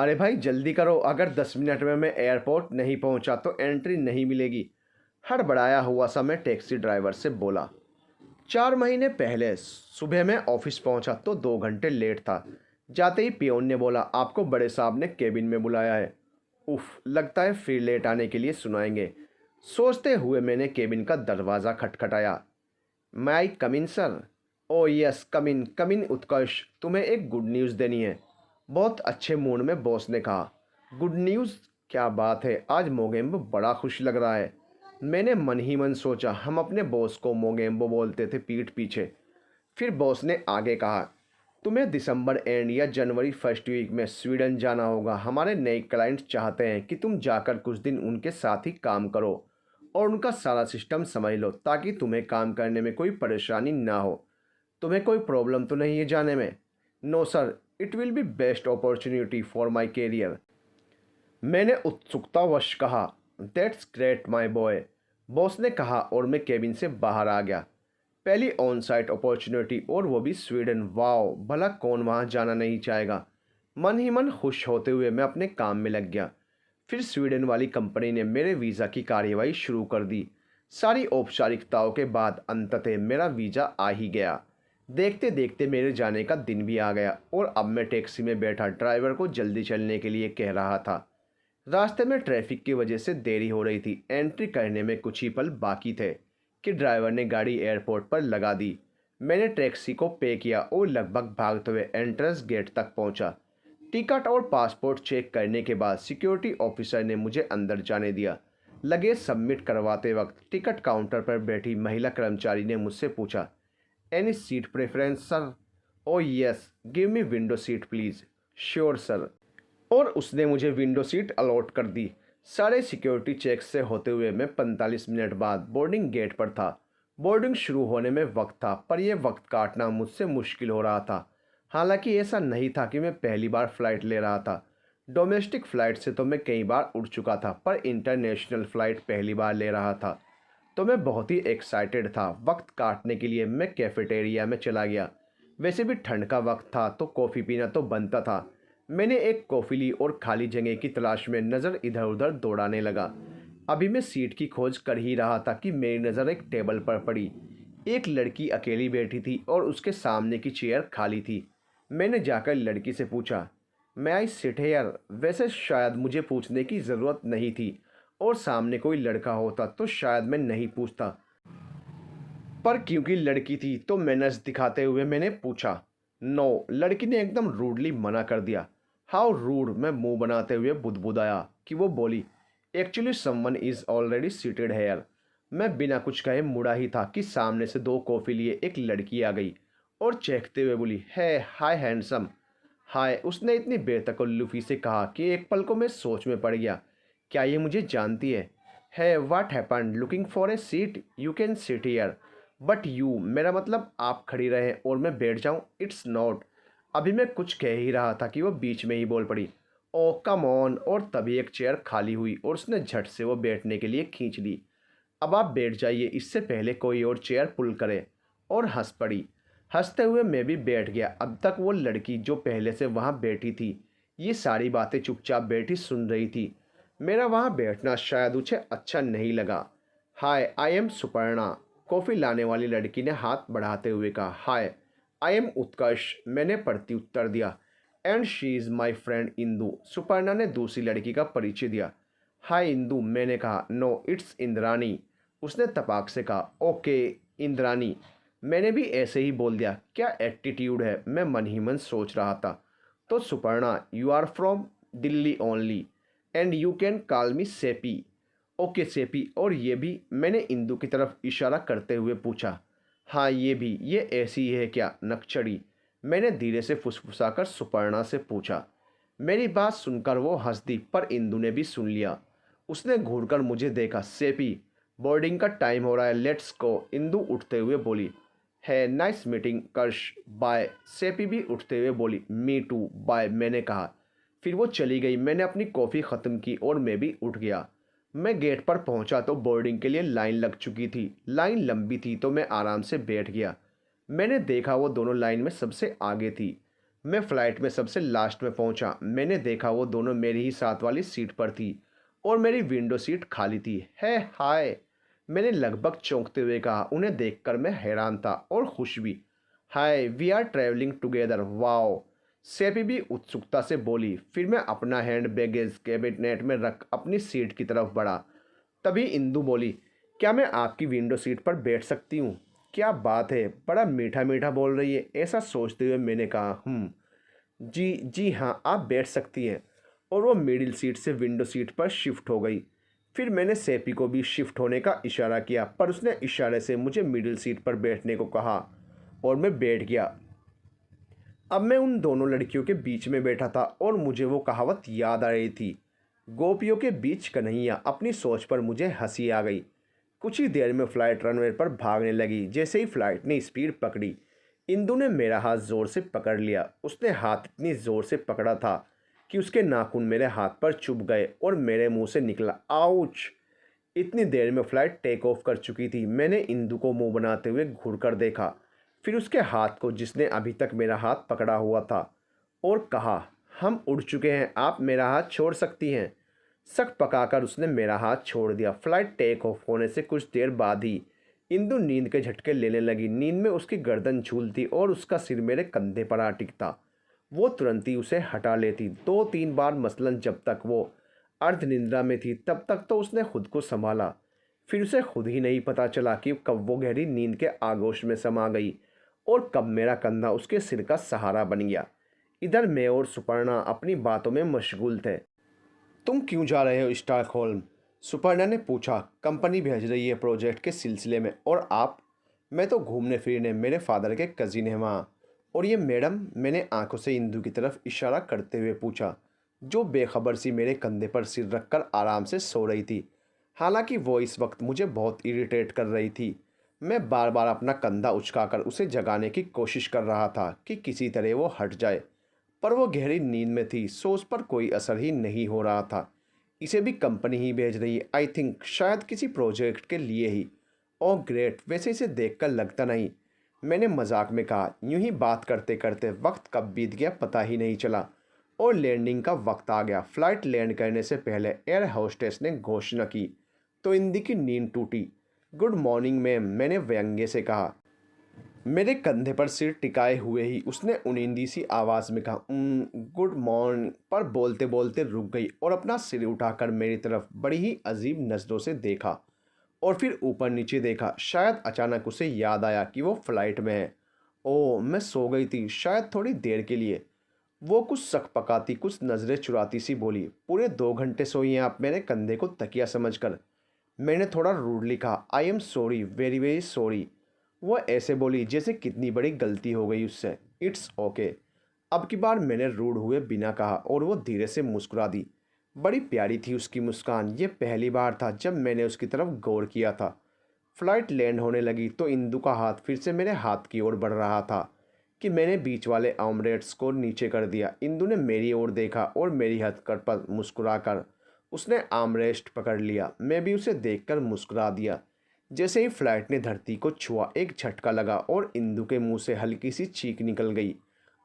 अरे भाई जल्दी करो, अगर 10 मिनट में मैं एयरपोर्ट नहीं पहुंचा तो एंट्री नहीं मिलेगी। हड़बड़ाया हुआ सा मैं टैक्सी ड्राइवर से बोला। 4 महीने पहले सुबह मैं ऑफिस पहुंचा तो 2 घंटे लेट था। जाते ही पियोन ने बोला, आपको बड़े साहब ने केबिन में बुलाया है। उफ, लगता है फिर लेट आने के लिए सुनाएंगे। सोचते हुए मैंने केबिन का दरवाज़ा खटखटाया। मैं आई कम इन सर। ओ यस, कम इन उत्कर्ष, तुम्हें एक गुड न्यूज़ देनी है। बहुत अच्छे मूड में बॉस ने कहा। Good news? क्या बात है, आज मोगेम्बो बड़ा खुश लग रहा है। मैंने मन ही मन सोचा, हम अपने बॉस को मोगेम्बो बोलते थे पीठ पीछे। फिर बॉस ने आगे कहा, तुम्हें दिसंबर एंड या जनवरी फर्स्ट वीक में स्वीडन जाना होगा। हमारे नए क्लाइंट चाहते हैं कि तुम जाकर कुछ दिन उनके साथ ही काम करो और उनका सारा सिस्टम समझ लो, ताकि तुम्हें काम करने में कोई परेशानी ना हो। तुम्हें कोई प्रॉब्लम तो नहीं है जाने में? No sir, it will be best opportunity for my career, मैंने उत्सुकतावश कहा। That's great my boy, boss ने कहा और मैं केबिन से बाहर आ गया। पहली ऑन साइट अपॉर्चुनिटी और वो भी स्वीडन। वाओ, भला कौन वहाँ जाना नहीं चाहेगा। मन ही मन खुश होते हुए मैं अपने काम में लग गया। फिर स्वीडन वाली कंपनी ने मेरे वीज़ा की कार्यवाही शुरू कर दी। सारी औपचारिकताओं के बाद अंततः मेरा वीज़ा आ ही गया। देखते देखते मेरे जाने का दिन भी आ गया और अब मैं टैक्सी में बैठा ड्राइवर को जल्दी चलने के लिए कह रहा था। रास्ते में ट्रैफिक की वजह से देरी हो रही थी। एंट्री करने में कुछ ही पल बाकी थे कि ड्राइवर ने गाड़ी एयरपोर्ट पर लगा दी। मैंने टैक्सी को पे किया और लगभग भागते हुए एंट्रेंस गेट तक पहुंचा। टिकट और पासपोर्ट चेक करने के बाद सिक्योरिटी ऑफिसर ने मुझे अंदर जाने दिया। लगेज सबमिट करवाते वक्त टिकट काउंटर पर बैठी महिला कर्मचारी ने मुझसे पूछा, any seat preference sir? O yes, give me window seat please. Sure sir. और उसने मुझे विंडो सीट अलॉट कर दी। सारे सिक्योरिटी चेक से होते हुए मैं 45 मिनट बाद बोर्डिंग गेट पर था। बोर्डिंग शुरू होने में वक्त था, पर यह वक्त काटना मुझसे मुश्किल हो रहा था। हालांकि ऐसा नहीं था कि मैं पहली बार फ़्लाइट ले रहा था। डोमेस्टिक फ़्लाइट से तो मैं कई बार उड़ चुका था, पर इंटरनेशनल फ़्लाइट पहली बार ले रहा था, तो मैं बहुत ही एक्साइटेड था। वक्त काटने के लिए मैं कैफेटेरिया में चला गया। वैसे भी ठंड का वक्त था तो कॉफ़ी पीना तो बनता था। मैंने एक कॉफ़ी ली और खाली जगह की तलाश में नज़र इधर उधर दौड़ाने लगा। अभी मैं सीट की खोज कर ही रहा था कि मेरी नज़र एक टेबल पर पड़ी। एक लड़की अकेली बैठी थी और उसके सामने की चेयर खाली थी। मैंने जाकर लड़की से पूछा, मैं आई सिट हेयर? वैसे शायद मुझे पूछने की ज़रूरत नहीं थी, और सामने कोई लड़का होता तो शायद मैं नहीं पूछता, पर क्योंकि लड़की थी तो मैनर्स दिखाते हुए मैंने पूछा। नो, लड़की ने एकदम रूडली मना कर दिया। हाउ रूड, मैं मुंह बनाते हुए बुदबुदाया कि वो बोली, actually someone is already seated here. मैं बिना कुछ कहे मुड़ा ही था कि सामने से 2 कॉफ़ी लिए एक लड़की आ गई और चहकते हुए बोली, है हाय हैंडसम। हाय, उसने इतनी बेतकल्लुफ़ी से कहा कि एक पल को मैं सोच में पड़ गया। क्या ये मुझे जानती है? है, what happened, looking for a seat? You can sit here, but you, मेरा मतलब आप खड़ी रहें और मैं बैठ जाऊं? It's not. अभी मैं कुछ कह ही रहा था कि वो बीच में ही बोल पड़ी, ओ कम ऑन, और तभी एक चेयर खाली हुई और उसने झट से वो बैठने के लिए खींच ली। अब आप बैठ जाइए, इससे पहले कोई और चेयर पुल करे, और हंस पड़ी। हंसते हुए मैं भी बैठ गया। अब तक वो लड़की जो पहले से वहाँ बैठी थी ये सारी बातें चुपचाप बैठी सुन रही थी। मेरा वहाँ बैठना शायद उसे अच्छा नहीं लगा। हाय, आई एम सुपर्णा, कॉफ़ी लाने वाली लड़की ने हाथ बढ़ाते हुए कहा। हाय, आई एम उत्कर्ष, मैंने प्रति उत्तर दिया। And she is my friend Indu, Suparna ने दूसरी लड़की का परिचय दिया। हाय इंदू, मैंने कहा। नो, इट्स इंद्रानी, उसने तपाक से कहा। ओके इंद्रानी, मैंने भी ऐसे ही बोल दिया। क्या एटीट्यूड है, मैं मन ही मन सोच रहा था। तो Suparna, you are from Delhi only and you can call me Sepi. Okay Sepi, और ये भी, मैंने इंदू की तरफ इशारा करते हुए पूछा। हाँ ये भी, ये ऐसी ही है क्या नक्चड़ी? मैंने धीरे से फुसफुसाकर सुपर्णा से पूछा। मेरी बात सुनकर वो हंस दी, पर इंदू ने भी सुन लिया। उसने घूरकर मुझे देखा। सेपी, बोर्डिंग का टाइम हो रहा है, लेट्स गो, इंदू उठते हुए बोली। है नाइस मीटिंग कर्ष, बाय, सेपी भी उठते हुए बोली। मी टू, बाय, मैंने कहा। फिर वो चली गई। मैंने अपनी कॉफ़ी ख़त्म की और मैं भी उठ गया। मैं गेट पर पहुंचा तो बोर्डिंग के लिए लाइन लग चुकी थी। लाइन लंबी थी तो मैं आराम से बैठ गया। मैंने देखा वो दोनों लाइन में सबसे आगे थी। मैं फ़्लाइट में सबसे लास्ट में पहुंचा। मैंने देखा वो दोनों मेरी ही साथ वाली सीट पर थी और मेरी विंडो सीट खाली थी। है हाय, मैंने लगभग चौंकते हुए कहा। उन्हें देखकर मैं हैरान था और खुश भी। Hi, we are travelling together, wow, सेपी भी उत्सुकता से बोली। फिर मैं अपना हैंड बैगेज कैबिनेट में रख अपनी सीट की तरफ बढ़ा। तभी इंदु बोली, क्या मैं आपकी विंडो सीट पर बैठ सकती हूँ? क्या बात है, बड़ा मीठा मीठा बोल रही है। ऐसा सोचते हुए मैंने कहा, जी जी हाँ, आप बैठ सकती हैं। और वो मिडिल सीट से विंडो सीट पर शिफ्ट हो गई। फिर मैंने सेपी को भी शिफ्ट होने का इशारा किया, पर उसने इशारे से मुझे मिडिल सीट पर बैठने को कहा और मैं बैठ गया। अब मैं उन दोनों लड़कियों के बीच में बैठा था और मुझे वो कहावत याद आ रही थी, गोपियों के बीच कन्हैया। अपनी सोच पर मुझे हंसी आ गई। कुछ ही देर में फ़्लाइट रनवे पर भागने लगी। जैसे ही फ़्लाइट ने स्पीड पकड़ी, इंदु ने मेरा हाथ ज़ोर से पकड़ लिया। उसने हाथ इतनी ज़ोर से पकड़ा था कि उसके नाखून मेरे हाथ पर चुभ गए और मेरे मुंह से निकला, आउच। इतनी देर में फ़्लाइट टेक ऑफ कर चुकी थी। मैंने इंदु को मुंह बनाते हुए घूर कर देखा, फिर उसके हाथ को जिसने अभी तक मेरा हाथ पकड़ा हुआ था, और कहा, हम उड़ चुके हैं, आप मेरा हाथ छोड़ सकती हैं। सक पकाकर उसने मेरा हाथ छोड़ दिया। फ्लाइट टेक ऑफ होने से कुछ देर बाद ही इंदु नींद के झटके लेने लगी। नींद में उसकी गर्दन झूलती और उसका सिर मेरे कंधे पर आ टिकता। वो तुरंत ही उसे हटा लेती। 2-3 बार, मसलन जब तक वो अर्ध निंद्रा में थी तब तक तो उसने खुद को संभाला। फिर उसे खुद ही नहीं पता चला कि कब वो गहरी नींद के आगोश में समा गई और कब मेरा कंधा उसके सिर का सहारा बन गया। इधर मैं और सुपर्णा अपनी बातों में मशगूल थे। तुम क्यों जा रहे हो स्टॉकहोल्म? सुपर्णा ने पूछा। कंपनी भेज रही है प्रोजेक्ट के सिलसिले में। और आप? मैं तो घूमने फिरने, मेरे फादर के कजिन हैं वहाँ। और ये मैडम? मैंने आंखों से इंदु की तरफ इशारा करते हुए पूछा, जो बेखबर सी मेरे कंधे पर सिर रखकर आराम से सो रही थी। हालांकि वो इस वक्त मुझे बहुत इरिटेट कर रही थी। मैं बार बार अपना कंधा उचकाकर उसे जगाने की कोशिश कर रहा था कि किसी तरह वो हट जाए, पर वो गहरी नींद में थी, सो उस पर कोई असर ही नहीं हो रहा था। इसे भी कंपनी ही भेज रही है, आई थिंक, शायद किसी प्रोजेक्ट के लिए ही। ओह ग्रेट, वैसे इसे देखकर लगता नहीं, मैंने मजाक में कहा। यूं ही बात करते करते वक्त कब बीत गया पता ही नहीं चला और लैंडिंग का वक्त आ गया। फ्लाइट लैंड करने से पहले एयर होस्टेस ने घोषणा की तो इंदी की नींद टूटी। गुड मॉर्निंग मैम, मैंने व्यंग्य से कहा। मेरे कंधे पर सिर टिकाए हुए ही उसने उनींदी सी आवाज़ में कहा, गुड मॉर्निंग, पर बोलते बोलते रुक गई और अपना सिर उठाकर मेरी तरफ बड़ी ही अजीब नज़रों से देखा और फिर ऊपर नीचे देखा। शायद अचानक उसे याद आया कि वो फ्लाइट में है। ओह, मैं सो गई थी, शायद थोड़ी देर के लिए। वो कुछ शक पकाती, कुछ नज़रें चुराती सी बोली, पूरे 2 घंटे सोई हैं आप मेरे कंधे को तकिया समझकर। मैंने थोड़ा रूडली कहा, I am sorry, very very sorry. वो ऐसे बोली जैसे कितनी बड़ी गलती हो गई उससे। It's okay. अब की बार मैंने रूड हुए बिना कहा और वो धीरे से मुस्कुरा दी। बड़ी प्यारी थी उसकी मुस्कान। ये पहली बार था जब मैंने उसकी तरफ गौर किया था। फ्लाइट लैंड होने लगी तो इंदु का हाथ फिर से मेरे हाथ की ओर बढ़ रहा था कि मैंने बीच वाले आर्मरेट्स को नीचे कर दिया। इंदु ने मेरी ओर देखा और मेरी हथकड़ पर मुस्कुरा कर उसने आर्मरेस्ट पकड़ लिया। मैं भी उसे देखकर मुस्कुरा दिया। जैसे ही फ्लाइट ने धरती को छुआ, एक झटका लगा और इंदु के मुंह से हल्की सी चीख निकल गई।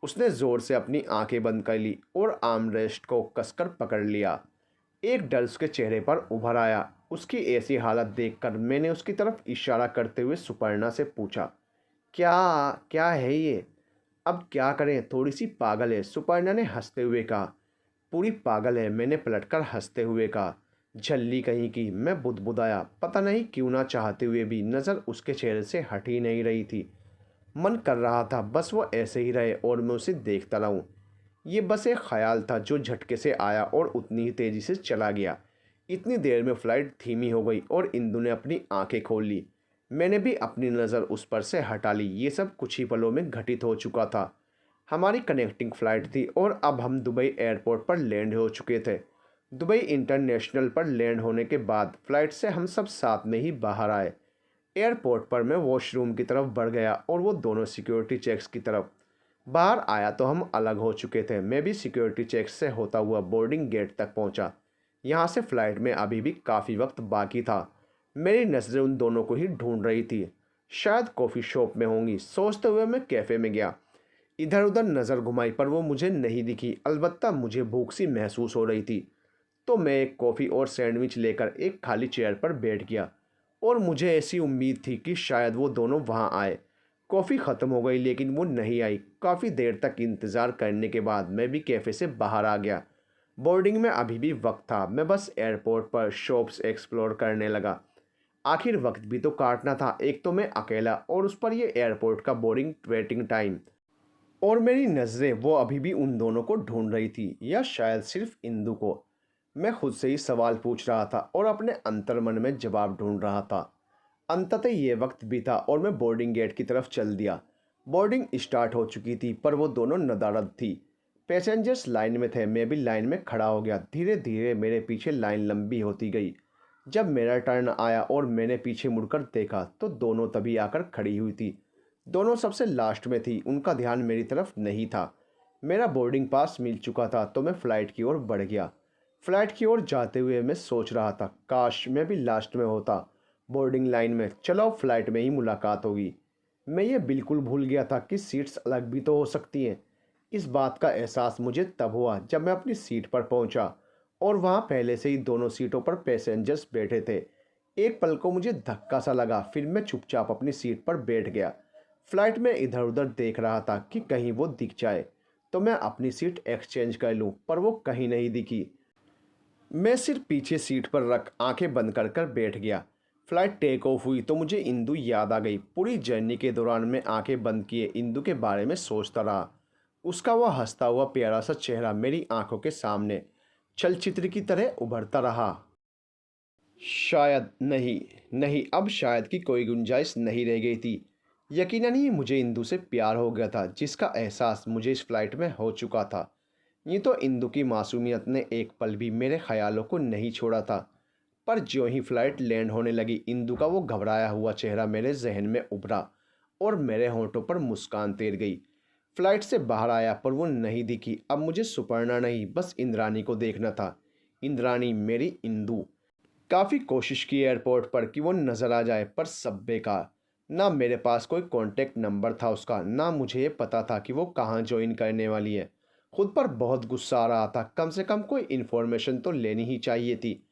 उसने ज़ोर से अपनी आंखें बंद कर ली और आर्मरेस्ट को कसकर पकड़ लिया। एक डर उसके चेहरे पर उभर आया। उसकी ऐसी हालत देखकर मैंने उसकी तरफ इशारा करते हुए सुपर्णा से पूछा, क्या क्या है ये? अब क्या करें, थोड़ी सी पागल है, सुपर्णा ने हंसते हुए कहा। पूरी पागल है, मैंने पलटकर हंसते हुए कहा। झल्ली कहीं की, मैं बुदबुदाया। पता नहीं क्यों ना चाहते हुए भी नज़र उसके चेहरे से हट ही नहीं रही थी। मन कर रहा था बस वो ऐसे ही रहे और मैं उसे देखता रहूं। ये बस एक ख्याल था जो झटके से आया और उतनी ही तेज़ी से चला गया। इतनी देर में फ़्लाइट धीमी हो गई और इंदु ने अपनी आंखें खोल ली। मैंने भी अपनी नज़र उस पर से हटा ली। ये सब कुछ ही पलों में घटित हो चुका था। हमारी कनेक्टिंग फ़्लाइट थी और अब हम दुबई एयरपोर्ट पर लैंड हो चुके थे। दुबई इंटरनेशनल पर लैंड होने के बाद फ़्लाइट से हम सब साथ में ही बाहर आए। एयरपोर्ट पर मैं वॉशरूम की तरफ बढ़ गया और वो दोनों सिक्योरिटी चेक्स की तरफ। बाहर आया तो हम अलग हो चुके थे। मैं भी सिक्योरिटी चेक्स से होता हुआ बोर्डिंग गेट तक पहुंचा। यहाँ से फ़्लाइट में अभी भी काफ़ी वक्त बाकी था। मेरी नज़रें उन दोनों को ही ढूंढ रही थी। शायद कॉफ़ी शॉप में होंगी, सोचते हुए मैं कैफ़े में गया। इधर उधर नज़र घुमाई पर वो मुझे नहीं दिखी। अलबत्ता मुझे भूख सी महसूस हो रही थी, तो मैं एक कॉफ़ी और सैंडविच लेकर एक खाली चेयर पर बैठ गया और मुझे ऐसी उम्मीद थी कि शायद वो दोनों वहाँ आए। कॉफ़ी ख़त्म हो गई लेकिन वो नहीं आई। काफ़ी देर तक इंतज़ार करने के बाद मैं भी कैफ़े से बाहर आ गया। बोर्डिंग में अभी भी वक्त था। मैं बस एयरपोर्ट पर शॉप्स एक्सप्लोर करने लगा। आखिर वक्त भी तो काटना था। एक तो मैं अकेला और उस पर ये एयरपोर्ट का बोरिंग वेटिंग टाइम, और मेरी नज़रें वो अभी भी उन दोनों को ढूंढ रही थी, या शायद सिर्फ इंदु को। मैं खुद से ही सवाल पूछ रहा था और अपने अंतर्मन में जवाब ढूंढ रहा था। अंततः ये वक्त बीता और मैं बोर्डिंग गेट की तरफ चल दिया। बोर्डिंग स्टार्ट हो चुकी थी पर वो दोनों नदारद थी। पैसेंजर्स लाइन में थे, मैं भी लाइन में खड़ा हो गया। धीरे धीरे मेरे पीछे लाइन लंबी होती गई। जब मेरा टर्न आया और मैंने पीछे मुड़कर देखा तो दोनों तभी आकर खड़ी हुई थी। दोनों सबसे लास्ट में थी, उनका ध्यान मेरी तरफ नहीं था। मेरा बोर्डिंग पास मिल चुका था तो मैं फ़्लाइट की ओर बढ़ गया। फ़्लाइट की ओर जाते हुए मैं सोच रहा था, काश मैं भी लास्ट में होता बोर्डिंग लाइन में। चलो फ़्लाइट में ही मुलाकात होगी। मैं ये बिल्कुल भूल गया था कि सीट्स अलग भी तो हो सकती हैं। इस बात का एहसास मुझे तब हुआ जब मैं अपनी सीट पर पहुंचा और वहां पहले से ही दोनों सीटों पर पैसेंजर्स बैठे थे। एक पल को मुझे धक्का सा लगा, फिर मैं चुपचाप अपनी सीट पर बैठ गया। फ्लाइट में इधर उधर देख रहा था कि कहीं वो दिख जाए तो मैं अपनी सीट एक्सचेंज कर लूं, पर वो कहीं नहीं दिखी। मैं सिर्फ पीछे सीट पर रख आंखें बंद कर कर बैठ गया। फ्लाइट टेक ऑफ हुई तो मुझे इंदु याद आ गई। पूरी जर्नी के दौरान मैं आंखें बंद किए इंदु के बारे में सोचता रहा। उसका वह हंसता हुआ प्यारा सा चेहरा मेरी आंखों के सामने चलचित्र की तरह उभरता रहा। शायद नहीं, नहीं, अब शायद की कोई गुंजाइश नहीं रह गई थी। यकीनन ही मुझे इंदु से प्यार हो गया था, जिसका एहसास मुझे इस फ्लाइट में हो चुका था। ये तो इंदु की मासूमियत ने एक पल भी मेरे ख्यालों को नहीं छोड़ा था। पर ज्यों ही फ्लाइट लैंड होने लगी, इंदु का वो घबराया हुआ चेहरा मेरे जहन में उभरा और मेरे होंठों पर मुस्कान तैर गई। फ्लाइट से बाहर आया पर वो नहीं दिखी। अब मुझे सुपर्णा नहीं, बस इंद्राणी को देखना था। इंद्राणी, मेरी इंदु। काफ़ी कोशिश की एयरपोर्ट पर कि वो नज़र आ जाए, पर सब बेकार। ना मेरे पास कोई कॉन्टैक्ट नंबर था उसका, ना मुझे ये पता था कि वो कहाँ ज्वाइन करने वाली है। खुद पर बहुत गुस्सा आ रहा था। कम से कम कोई इन्फॉर्मेशन तो लेनी ही चाहिए थी।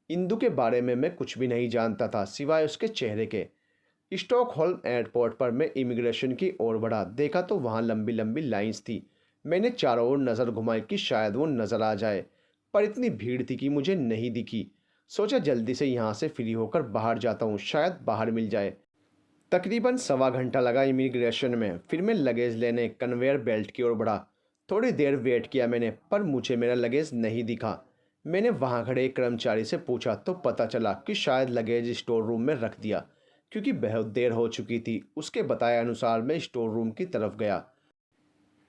इंदु के बारे में मैं कुछ भी नहीं जानता था सिवाय उसके चेहरे के। स्टॉकहोल्म एयरपोर्ट पर मैं इमिग्रेशन की ओर बढ़ा। देखा तो वहाँ लंबी लंबी लाइंस थी। मैंने चारों ओर नज़र घुमाई कि शायद वो नज़र आ जाए, पर इतनी भीड़ थी कि मुझे नहीं दिखी। सोचा जल्दी से यहाँ से फ्री होकर बाहर जाता हूँ, शायद बाहर मिल जाए। तकरीबन सवा घंटा लगा इमिग्रेशन में। फिर मैं लगेज लेने कन्वेयर बेल्ट की ओर बढ़ा। थोड़ी देर वेट किया मैंने, पर मुझे मेरा लगेज नहीं दिखा। मैंने वहाँ खड़े एक कर्मचारी से पूछा तो पता चला कि शायद लगेज स्टोर रूम में रख दिया, क्योंकि बहुत देर हो चुकी थी। उसके बताए अनुसार मैं स्टोर रूम की तरफ गया।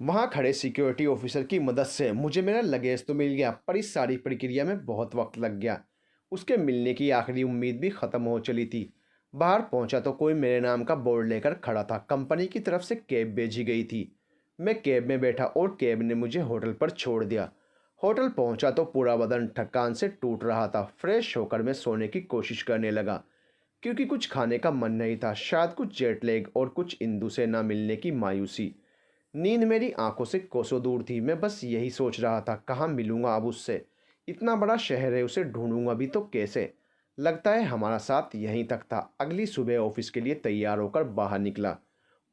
वहाँ खड़े सिक्योरिटी ऑफिसर की मदद से मुझे मेरा लगेज तो मिल गया, पर इस सारी प्रक्रिया में बहुत वक्त लग गया। उसके मिलने की आखिरी उम्मीद भी ख़त्म हो चली थी। बाहर पहुंचा तो कोई मेरे नाम का बोर्ड लेकर खड़ा था। कंपनी की तरफ से कैब भेजी गई थी। मैं कैब में बैठा और कैब ने मुझे होटल पर छोड़ दिया। होटल पहुंचा तो पूरा बदन थकान से टूट रहा था। फ्रेश होकर मैं सोने की कोशिश करने लगा, क्योंकि कुछ खाने का मन नहीं था। शायद कुछ जेट लैग और कुछ इंदु से ना मिलने की मायूसी। नींद मेरी आंखों से कोसों दूर थी। मैं बस यही सोच रहा था, कहाँ मिलूंगा अब उससे। इतना बड़ा शहर है, उसे ढूंढूंगा भी तो कैसे। लगता है हमारा साथ यहीं तक था। अगली सुबह ऑफिस के लिए तैयार होकर बाहर निकला।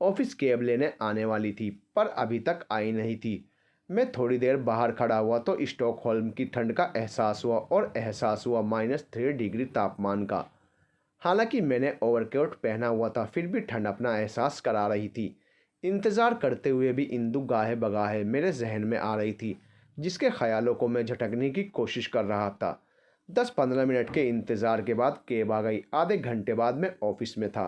ऑफिस कैब लेने आने वाली थी, पर अभी तक आई नहीं थी। मैं थोड़ी देर बाहर खड़ा हुआ तो स्टॉकहोल्म की ठंड का एहसास हुआ, और एहसास हुआ -3 डिग्री तापमान का। हालांकि मैंने ओवरकोट पहना हुआ था, फिर भी ठंड अपना एहसास करा रही थी। इंतज़ार करते हुए भी इंदु गाहे बगाहे मेरे जहन में आ रही थी, जिसके ख्यालों को मैं झटकने की कोशिश कर रहा था। 10-15 मिनट के इंतज़ार के बाद कैब आ गई। आधे घंटे बाद मैं ऑफिस में था।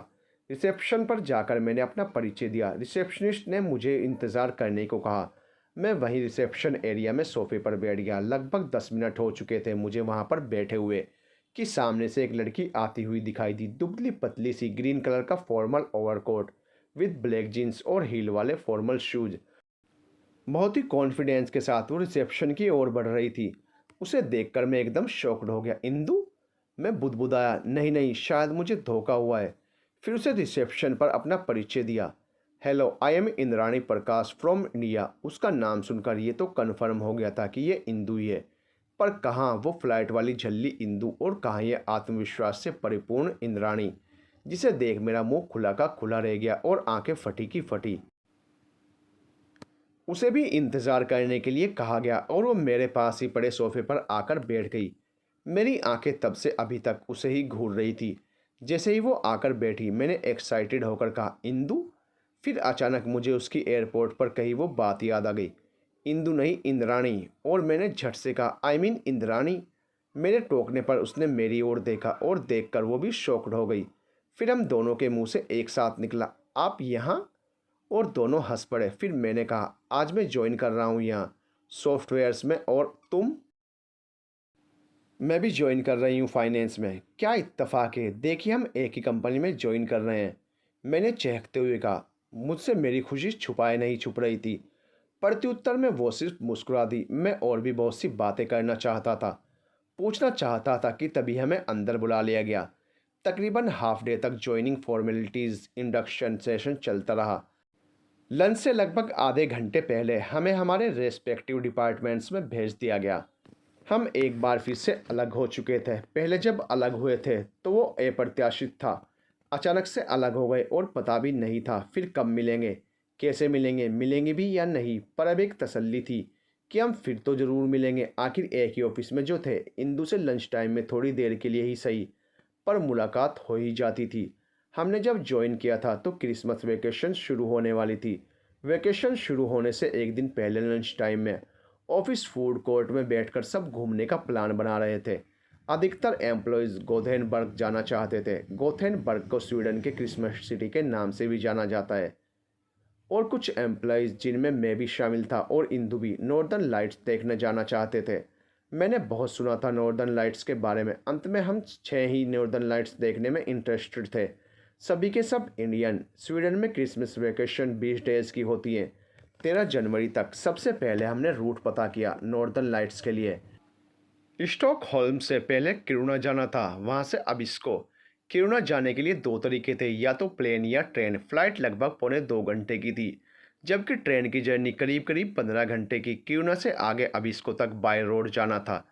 रिसेप्शन पर जाकर मैंने अपना परिचय दिया। रिसेप्शनिस्ट ने मुझे इंतज़ार करने को कहा। मैं वहीं रिसेप्शन एरिया में सोफे पर बैठ गया। लगभग 10 मिनट हो चुके थे मुझे वहाँ पर बैठे हुए कि सामने से एक लड़की आती हुई दिखाई दी। दुबली पतली सी, ग्रीन कलर का formal overcoat with black jeans और हील वाले फॉर्मल शूज। बहुत ही कॉन्फिडेंस के साथ वो रिसेप्शन की ओर बढ़ रही थी। उसे देखकर मैं एकदम शॉक्ड हो गया। इंदु, मैं बुदबुदाया। नहीं नहीं, शायद मुझे धोखा हुआ है। फिर उसे रिसेप्शन पर अपना परिचय दिया। Hello, I am Indrani Prakash from India. उसका नाम सुनकर ये तो कन्फर्म हो गया था कि ये इंदु ही है। पर कहाँ वो फ्लाइट वाली झल्ली इंदु और कहाँ ये आत्मविश्वास से परिपूर्ण इंद्राणी, जिसे देख मेरा मुंह खुला का खुला रह गया और आंखें फटी की फटी। उसे भी इंतज़ार करने के लिए कहा गया और वो मेरे पास ही पड़े सोफे पर आकर बैठ गई। मेरी आंखें तब से अभी तक उसे ही घूर रही थी। जैसे ही वो आकर बैठी मैंने एक्साइटेड होकर कहा, इंदु। फिर अचानक मुझे उसकी एयरपोर्ट पर कही वो बात याद आ गई। इंदु नहीं, इंद्राणी। और मैंने झट से कहा, आई मीन इंद्राणी। मेरे टोकने पर उसने मेरी ओर देखा और देखकर वो भी शॉक्ड हो गई। फिर हम दोनों के मुंह से एक साथ निकला, आप यहाँ? और दोनों हंस पड़े। फिर मैंने कहा, आज मैं ज्वाइन कर रहा हूँ यहाँ सॉफ्टवेयर्स में, और तुम? मैं भी ज्वाइन कर रही हूँ फाइनेंस में। क्या इत्तेफाक है, देखिए हम एक ही कंपनी में ज्वाइन कर रहे हैं। मैंने चहकते हुए कहा। मुझसे मेरी खुशी छुपाए नहीं छुप रही थी। प्रत्युत्तर में वो सिर्फ मुस्कुरा दी। मैं और भी बहुत सी बातें करना चाहता था, पूछना चाहता था कि तभी हमें अंदर बुला लिया गया। तकरीबन हाफ डे तक ज्वाइनिंग फॉर्मेलिटीज़ इंडक्शन सेशन चलता रहा। लंच से लगभग आधे घंटे पहले हमें हमारे रेस्पेक्टिव डिपार्टमेंट्स में भेज दिया गया। हम एक बार फिर से अलग हो चुके थे। पहले जब अलग हुए थे तो वो अप्रत्याशित था। अचानक से अलग हो गए और पता भी नहीं था फिर कब मिलेंगे, कैसे मिलेंगे, मिलेंगे भी या नहीं। पर अब एक तसल्ली थी कि हम फिर तो ज़रूर मिलेंगे। आखिर एक ही ऑफिस में जो थे, इंदु से लंच टाइम में थोड़ी देर के लिए ही सही, पर मुलाकात हो ही जाती थी। हमने जब ज्वाइन किया था तो क्रिसमस वेकेशन शुरू होने वाली थी। वेकेशन शुरू होने से एक दिन पहले लंच टाइम में ऑफिस फूड कोर्ट में बैठकर सब घूमने का प्लान बना रहे थे। अधिकतर एम्प्लॉयज़ गोथेनबर्ग जाना चाहते थे। गोथेनबर्ग को स्वीडन के क्रिसमस सिटी के नाम से भी जाना जाता है। और कुछ एम्प्लॉयज़, जिनमें मैं भी शामिल था और इंदु भी, नॉर्दर्न लाइट्स देखने जाना चाहते थे। मैंने बहुत सुना था नॉर्दर्न लाइट्स के बारे में। अंत में हम 6 ही नॉर्दर्न लाइट्स देखने में इंटरेस्टेड थे। सभी के सब इंडियन। स्वीडन में क्रिसमस वेकेशन 20 डेज़ की होती है, 13 जनवरी तक। सबसे पहले हमने रूट पता किया नॉर्दर्न लाइट्स के लिए। स्टॉकहोल्म से पहले किरुना जाना था, वहाँ से अबिस्को। किरुना जाने के लिए दो तरीके थे, या तो प्लेन या ट्रेन। फ्लाइट लगभग पौने 2 घंटे की थी, जबकि ट्रेन की जर्नी करीब करीब 15 घंटे की। किरुना से आगे अबिस्को तक बाय रोड जाना था।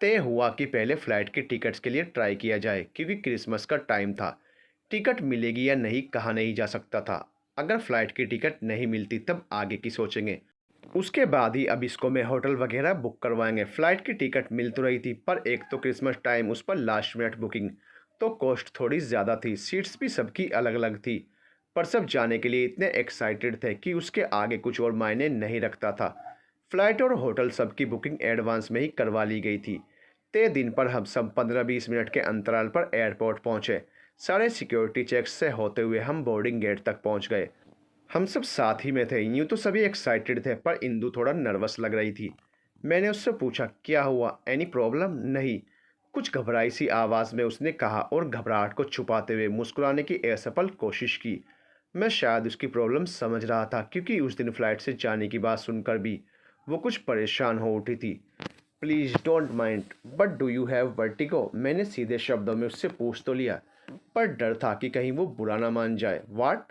तय हुआ कि पहले फ़्लाइट की टिकट्स के लिए ट्राई किया जाए, क्योंकि क्रिसमस का टाइम था। टिकट मिलेगी या नहीं कहा नहीं जा सकता था। अगर फ़्लाइट की टिकट नहीं मिलती तब आगे की सोचेंगे। उसके बाद ही अब इसको मैं होटल वगैरह बुक करवाएंगे। फ़्लाइट की टिकट मिल तो रही थी, पर एक तो क्रिसमस टाइम, उस पर लास्ट मिनट बुकिंग, तो कॉस्ट थोड़ी ज़्यादा थी। सीट्स भी सबकी अलग अलग थी, पर सब जाने के लिए इतने एक्साइटेड थे कि उसके आगे कुछ और मायने नहीं रखता था। फ़्लाइट और होटल सबकी बुकिंग एडवांस में ही करवा ली गई थी। तय दिन पर हम सब 15-20 मिनट के अंतराल पर एयरपोर्ट पहुँचे। सारे सिक्योरिटी चेक्स से होते हुए हम बोर्डिंग गेट तक पहुँच गए। हम सब साथ ही में थे। यूँ तो सभी एक्साइटेड थे, पर इंदु थोड़ा नर्वस लग रही थी। मैंने उससे पूछा, क्या हुआ, एनी प्रॉब्लम? नहीं, कुछ घबराई सी आवाज़ में उसने कहा और घबराहट को छुपाते हुए मुस्कुराने की असफल कोशिश की। मैं शायद उसकी प्रॉब्लम समझ रहा था, क्योंकि उस दिन फ्लाइट से जाने की बात सुनकर भी वो कुछ परेशान हो उठी थी। Please don't mind, but do you have vertigo? मैंने सीधे शब्दों में उससे पूछ तो लिया, पर डर था कि कहीं वो बुरा ना मान जाए। वाट?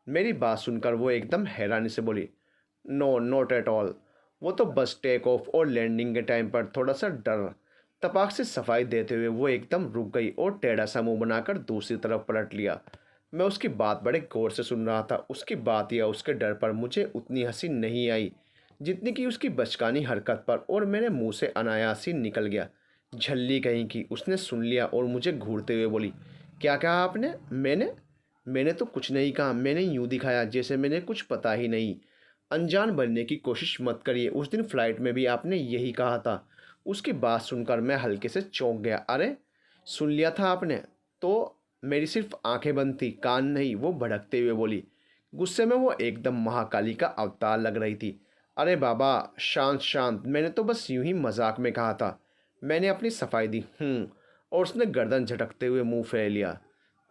मेरी बात सुनकर वो एकदम हैरानी से बोली, नो नॉट एट ऑल। वो तो बस टेक ऑफ और लैंडिंग के टाइम पर थोड़ा सा डर। तपाक से सफाई देते हुए वो एकदम रुक गई और टेढ़ा सा मुंह बनाकर दूसरी तरफ पलट लिया। मैं उसकी बात बड़े गौर से सुन रहा था। उसकी बात या उसके डर पर मुझे उतनी हंसी नहीं आई जितनी कि उसकी बचकानी हरकत पर, और मेरे मुंह से अनायास ही निकल गया, झल्ली कहीं की। उसने सुन लिया और मुझे घूरते हुए बोली, क्या कहा आपने? मैंने तो कुछ नहीं कहा। मैंने यूँ दिखाया जैसे मैंने कुछ पता ही नहीं। अनजान बनने की कोशिश मत करिए, उस दिन फ्लाइट में भी आपने यही कहा था। उसकी बात सुनकर मैं हल्के से चौंक गया। अरे, सुन लिया था आपने? तो मेरी सिर्फ आंखें बंद थी, कान नहीं, वो भड़कते हुए बोली। गुस्से में वो एकदम महाकाली का अवतार लग रही थी। अरे बाबा, शांत शांत, मैंने तो बस यूं ही मजाक में कहा था। मैंने अपनी सफाई दी। और उसने गर्दन झटकते हुए मुंह फेर लिया।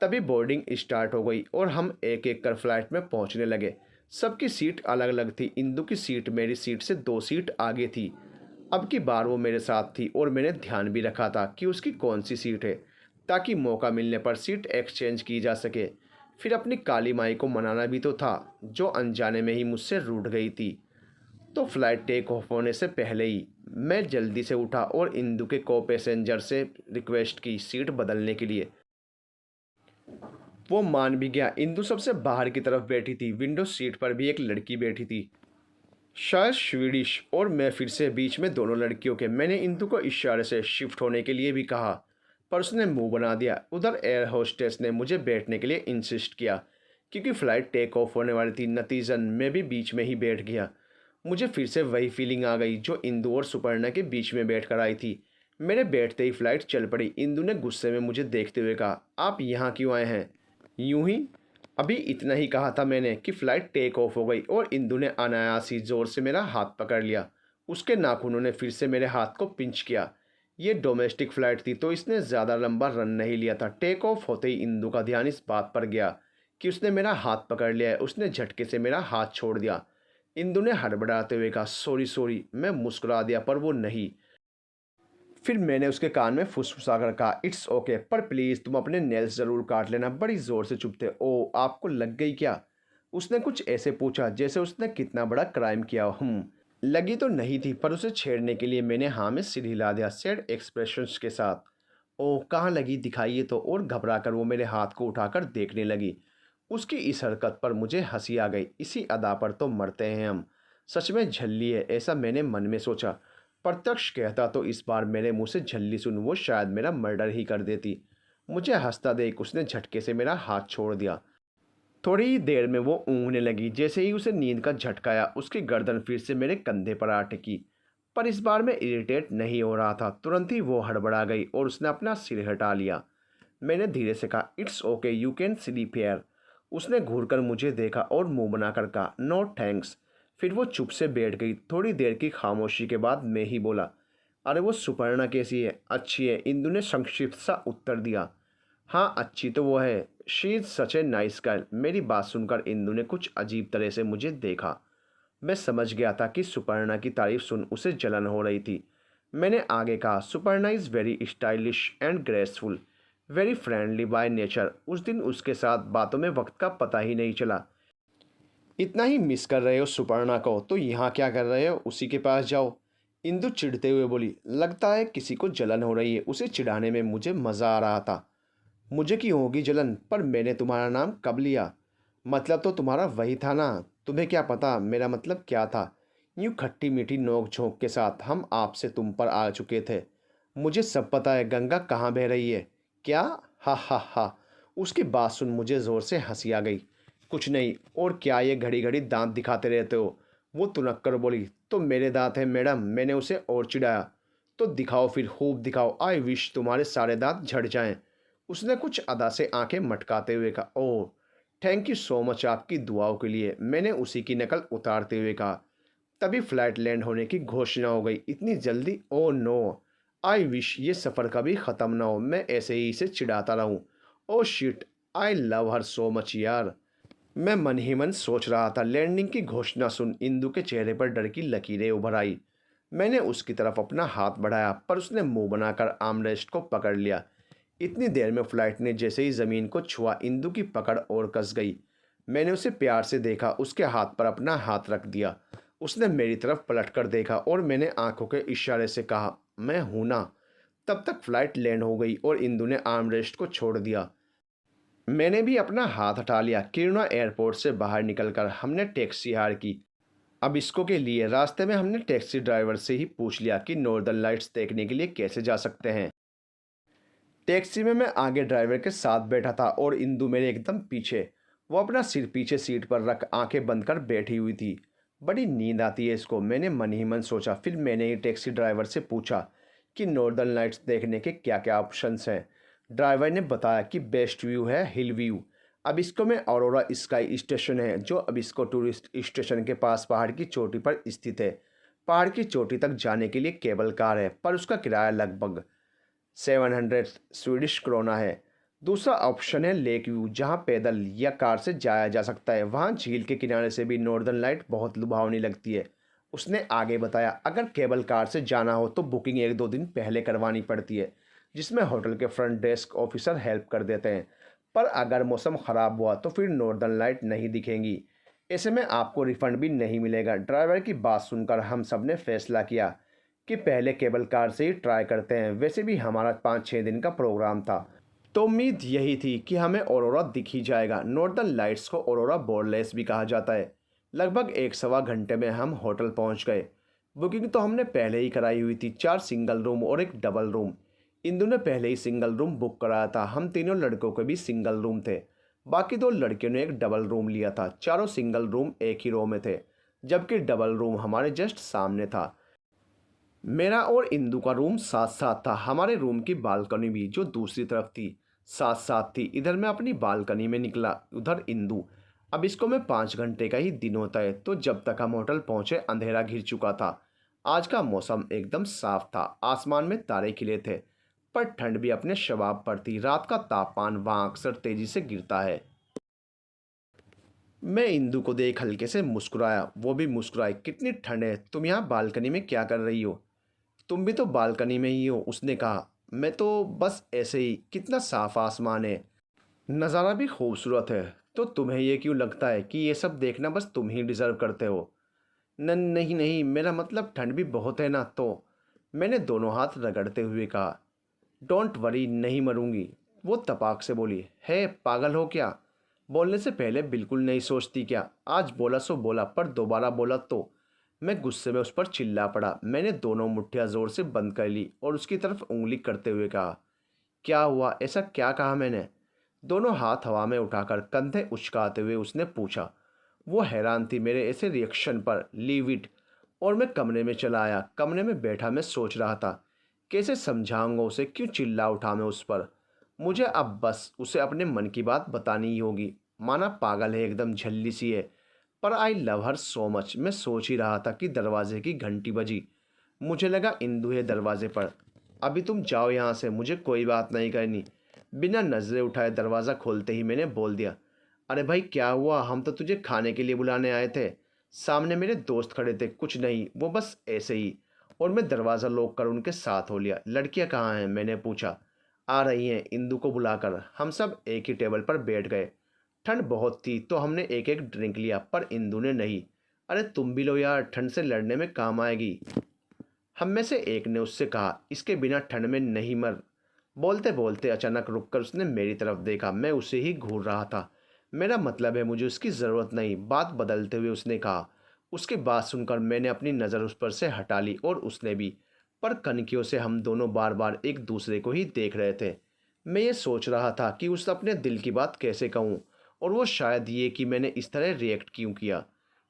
तभी बोर्डिंग स्टार्ट हो गई और हम एक एक कर फ्लाइट में पहुंचने लगे। सबकी सीट अलग अलग थी। इंदु की सीट मेरी सीट से 2 सीट आगे थी। अब की बार वो मेरे साथ थी और मैंने ध्यान भी रखा था कि उसकी कौन सी सीट है, ताकि मौका मिलने पर सीट एक्सचेंज की जा सके। फिर अपनी काली माई को मनाना भी तो था, जो अनजाने में ही मुझसे रूठ गई थी। तो फ्लाइट टेक ऑफ होने से पहले ही मैं जल्दी से उठा और इंदु के को पैसेंजर से रिक्वेस्ट की सीट बदलने के लिए। वो मान भी गया। इंदु सबसे बाहर की तरफ बैठी थी। विंडो सीट पर भी एक लड़की बैठी थी, शायद स्वीडिश, और मैं फिर से बीच में दोनों लड़कियों के। मैंने इंदु को इशारे से शिफ्ट होने के लिए भी कहा, पर उसने मुंह बना दिया। उधर एयर होस्टेस ने मुझे बैठने के लिए इंसिस्ट किया, क्योंकि फ़्लाइट टेक ऑफ होने वाली थी। नतीजन मैं भी बीच में ही बैठ गया। मुझे फिर से वही फीलिंग आ गई जो इंदु और सुपर्णा के बीच में बैठ कर आई थी। मेरे बैठते ही फ्लाइट चल पड़ी। इंदु ने गुस्से में मुझे देखते हुए कहा, आप यहाँ क्यों आए हैं? यूं ही। अभी इतना ही कहा था मैंने कि फ़्लाइट टेक ऑफ हो गई और इंदु ने अनायास ही ज़ोर से मेरा हाथ पकड़ लिया। उसके नाखूनों ने फिर से मेरे हाथ को पिंच किया। ये डोमेस्टिक फ़्लाइट थी तो इसने ज़्यादा लंबा रन नहीं लिया था। टेक ऑफ होते ही इंदु का ध्यान इस बात पर गया कि उसने मेरा हाथ पकड़ लिया है। उसने झटके से मेरा हाथ छोड़ दिया। इंदु ने हड़बड़ाते हुए कहा, सॉरी सॉरी। मैं मुस्कुरा दिया, पर वो नहीं। फिर मैंने उसके कान में फुसफुसा कर कहा, इट्स ओके, पर प्लीज़ तुम अपने नेल्स ज़रूर काट लेना। बड़ी ज़ोर से चुभते। ओ, आपको लग गई क्या? उसने कुछ ऐसे पूछा जैसे उसने कितना बड़ा क्राइम किया हो। लगी तो नहीं थी, पर उसे छेड़ने के लिए मैंने हाँ में सिर हिला दिया, सैड एक्सप्रेशंस के साथ। ओह, कहाँ लगी, दिखाइए तो। और घबरा कर वो मेरे हाथ को उठाकर देखने लगी। उसकी इस हरकत पर मुझे हंसी आ गई। इसी अदा पर तो मरते हैं हम। सच में झल्ली है, ऐसा मैंने मन में सोचा। प्रत्यक्ष कहता तो इस बार मेरे मुंह से झल्ली सुन वो शायद मेरा मर्डर ही कर देती। मुझे हंसता देख उसने झटके से मेरा हाथ छोड़ दिया। थोड़ी ही देर में वो ऊँघने लगी। जैसे ही उसे नींद का झटका आया, उसकी गर्दन फिर से मेरे कंधे पर आ टिकी। पर इस बार मैं इरिटेट नहीं हो रहा था। तुरंत ही वो हड़बड़ा गई और उसने अपना सिर हटा लिया। मैंने धीरे से कहा, it's okay, you can sleep here. उसने घूरकर मुझे देखा और मुंह बनाकर कहा, नो थैंक्स। फिर वो चुप से बैठ गई। थोड़ी देर की खामोशी के बाद मैं ही बोला, अरे वो सुपर्णा कैसी है? अच्छी है, इंदु ने संक्षिप्त सा उत्तर दिया। हाँ, अच्छी तो वो है। She is such a nice girl. मेरी बात सुनकर इंदु ने कुछ अजीब तरह से मुझे देखा। मैं समझ गया था कि सुपर्णा की तारीफ सुन उसे जलन हो रही थी। मैंने आगे कहा, Suparna is very stylish and graceful, very friendly by nature. उस दिन उसके साथ बातों में वक्त का पता ही नहीं चला। इतना ही मिस कर रहे हो सुपर्णा को तो यहाँ क्या कर रहे हो? उसी के पास जाओ। इंदु चिढ़ते हुए बोली, लगता है किसी को जलन हो रही है। उसे चिढ़ाने में मुझे मज़ा आ रहा था। मुझे क्यों होगी जलन? पर मैंने तुम्हारा नाम कब लिया? मतलब तो तुम्हारा वही था ना। तुम्हें क्या पता मेरा मतलब क्या था? यूँ खट्टी मीठी नोक झोंक के साथ हम आपसे तुम पर आ चुके थे। मुझे सब पता है। गंगा कहाँ बह रही है? क्या? हा हा हा। उसकी बात सुन मुझे ज़ोर से हंसी आ गई। कुछ नहीं। और क्या ये घड़ी घड़ी दांत दिखाते रहते हो? वो तुनक कर बोली, तो मेरे दांत हैं मैडम। मैंने उसे और चिढ़ाया। तो दिखाओ फिर, खूब दिखाओ। आई विश तुम्हारे सारे दांत झड़ जाएं। उसने कुछ अदा से आंखें मटकाते हुए कहा, oh thank you so much आपकी दुआओं के लिए। मैंने उसी की नकल उतारते हुए कहा। तभी फ्लाइट लैंड होने की घोषणा हो गई। इतनी जल्दी? ओह नो, आई विश ये सफ़र कभी ख़त्म ना हो। मैं ऐसे ही इसे चिढ़ाता रहूं। Oh shit, I love her so much यार। मैं मन ही मन सोच रहा था। लैंडिंग की घोषणा सुन इंदु के चेहरे पर डर की लकीरें उभर आई। मैंने उसकी तरफ अपना हाथ बढ़ाया, पर उसने मुंह बनाकर आर्मरेस्ट को पकड़ लिया। इतनी देर में फ्लाइट ने जैसे ही ज़मीन को छुआ, इंदु की पकड़ और कस गई। मैंने उसे प्यार से देखा, उसके हाथ पर अपना हाथ रख दिया। उसने मेरी तरफ पलट कर देखा और मैंने आंखों के इशारे से कहा, मैं हूं ना। तब तक फ्लाइट लैंड हो गई और इंदु ने आर्मरेस्ट को छोड़ दिया। मैंने भी अपना हाथ हटा लिया। किरुना एयरपोर्ट से बाहर निकलकर हमने टैक्सी हायर की। अब इसको के लिए रास्ते में हमने टैक्सी ड्राइवर से ही पूछ लिया कि नॉर्दर्न लाइट्स देखने के लिए कैसे जा सकते हैं। टैक्सी में मैं आगे ड्राइवर के साथ बैठा था और इंदु मेरे एकदम पीछे। वो अपना सिर पीछे सीट पर रख आंखें बंद कर बैठी हुई थी। बड़ी नींद आती है इसको, मैंने मन ही मन सोचा। फिर मैंने ही टैक्सी ड्राइवर से पूछा कि नॉर्दर्न लाइट्स देखने के क्या क्या ऑप्शंस हैं। ड्राइवर ने बताया कि बेस्ट व्यू है हिल व्यू। अब इसको में ऑरोरा स्काई स्टेशन है, जो अब इसको टूरिस्ट स्टेशन के पास पहाड़ की चोटी पर स्थित है। पहाड़ की चोटी तक जाने के लिए केबल कार है, पर उसका किराया लगभग 700 स्वीडिश क्रोना है। दूसरा ऑप्शन है लेक व्यू, जहां पैदल या कार से जाया जा सकता है। वहां झील के किनारे से भी नॉर्दर्न लाइट बहुत लुभावनी लगती है। उसने आगे बताया, अगर केबल कार से जाना हो तो बुकिंग 1-2 दिन पहले करवानी पड़ती है, जिसमें होटल के फ्रंट डेस्क ऑफिसर हेल्प कर देते हैं। पर अगर मौसम ख़राब हुआ तो फिर नॉर्दर्न लाइट नहीं दिखेंगी। ऐसे में आपको रिफंड भी नहीं मिलेगा। ड्राइवर की बात सुनकर हम सब ने फैसला किया कि पहले केबल कार से ही ट्राई करते हैं। वैसे भी हमारा 5-6 दिन का प्रोग्राम था, तो उम्मीद यही थी कि हमें ऑरोरा दिख ही जाएगा। नॉर्दर्न लाइट्स को ऑरोरा बोर्डलेस भी कहा जाता है। लगभग 1-1.25 घंटे में हम होटल पहुंच गए। बुकिंग तो हमने पहले ही कराई हुई थी, 4 सिंगल रूम और एक डबल रूम। इंदु ने पहले ही सिंगल रूम बुक कराया था। हम तीनों लड़कों के भी सिंगल रूम थे, बाकी 2 लड़कियों ने एक डबल रूम लिया था। चारों सिंगल रूम एक ही रो में थे, जबकि डबल रूम हमारे जस्ट सामने था। मेरा और इंदु का रूम साथ साथ था। हमारे रूम की बालकनी भी जो दूसरी तरफ थी, साथ साथ थी। इधर मैं अपनी बालकनी में निकला, उधर इंदु। अब इसको में 5 घंटे का ही दिन होता है, तो जब तक हम होटल पहुंचे अंधेरा घिर चुका था। आज का मौसम एकदम साफ था, आसमान में तारे खिले थे, पर ठंड भी अपने शबाब पर थी। रात का तापमान वहाँ अक्सर तेजी से गिरता है। मैं इंदु को देख हल्के से मुस्कुराया, वो भी मुस्कुराई। कितनी ठंड है, तुम यहाँ बालकनी में क्या कर रही हो? तुम भी तो बालकनी में ही हो, उसने कहा। मैं तो बस ऐसे ही। कितना साफ आसमान है, नज़ारा भी खूबसूरत है। तो तुम्हें ये क्यों लगता है कि ये सब देखना बस तुम ही डिज़र्व करते हो? नहीं नहीं, मेरा मतलब ठंड भी बहुत है ना। तो मैंने दोनों हाथ रगड़ते हुए कहा। डोंट वरी, नहीं मरूंगी, वो तपाक से बोली। है पागल हो क्या? बोलने से पहले बिल्कुल नहीं सोचती क्या? आज बोला सो बोला, पर दोबारा बोला तो? मैं गुस्से में उस पर चिल्ला पड़ा। मैंने दोनों मुट्ठियां जोर से बंद कर ली और उसकी तरफ उंगली करते हुए कहा, क्या हुआ? ऐसा क्या कहा मैंने? दोनों हाथ हवा में उठाकर कंधे उचकाते हुए उसने पूछा। वो हैरान थी मेरे ऐसे रिएक्शन पर। Leave it. और मैं कमरे में चला आया। कमरे में बैठा मैं सोच रहा था, कैसे समझाऊंगा उसे, क्यों चिल्ला उठा मैं उस पर। मुझे अब बस उसे अपने मन की बात बतानी ही होगी। माना पागल है, एकदम झल्ली सी है, पर I love her so much. मैं सोच ही रहा था कि दरवाजे की घंटी बजी। मुझे लगा इंदु है दरवाजे पर। अभी तुम जाओ यहाँ से, मुझे कोई बात नहीं करनी। बिना नजरें उठाए दरवाज़ा खोलते ही मैंने बोल दिया, अरे भाई क्या हुआ? हम तो तुझे खाने के लिए बुलाने आए थे। सामने मेरे दोस्त खड़े थे। कुछ नहीं, वो बस ऐसे ही। और मैं दरवाज़ा लॉक कर उनके साथ हो लिया। लड़कियां कहाँ हैं? मैंने पूछा। आ रही हैं, इंदु को बुलाकर। हम सब एक ही टेबल पर बैठ गए। ठंड बहुत थी तो हमने एक एक ड्रिंक लिया, पर इंदु ने नहीं। अरे तुम भी लो यार, ठंड से लड़ने में काम आएगी। हम में से एक ने उससे कहा, इसके बिना ठंड में नहीं मर। बोलते बोलते अचानक रुककर उसने मेरी तरफ देखा। मैं उसे ही घूर रहा था। मेरा मतलब है, मुझे उसकी ज़रूरत नहीं। बात बदलते हुए उसने कहा। उसकी बात सुनकर मैंने अपनी नज़र उस पर से हटा ली और उसने भी। पर कनखियों से हम दोनों बार बार एक दूसरे को ही देख रहे थे। मैं ये सोच रहा था कि उस अपने दिल की बात कैसे कहूँ, और वो शायद ये कि मैंने इस तरह रिएक्ट क्यों किया।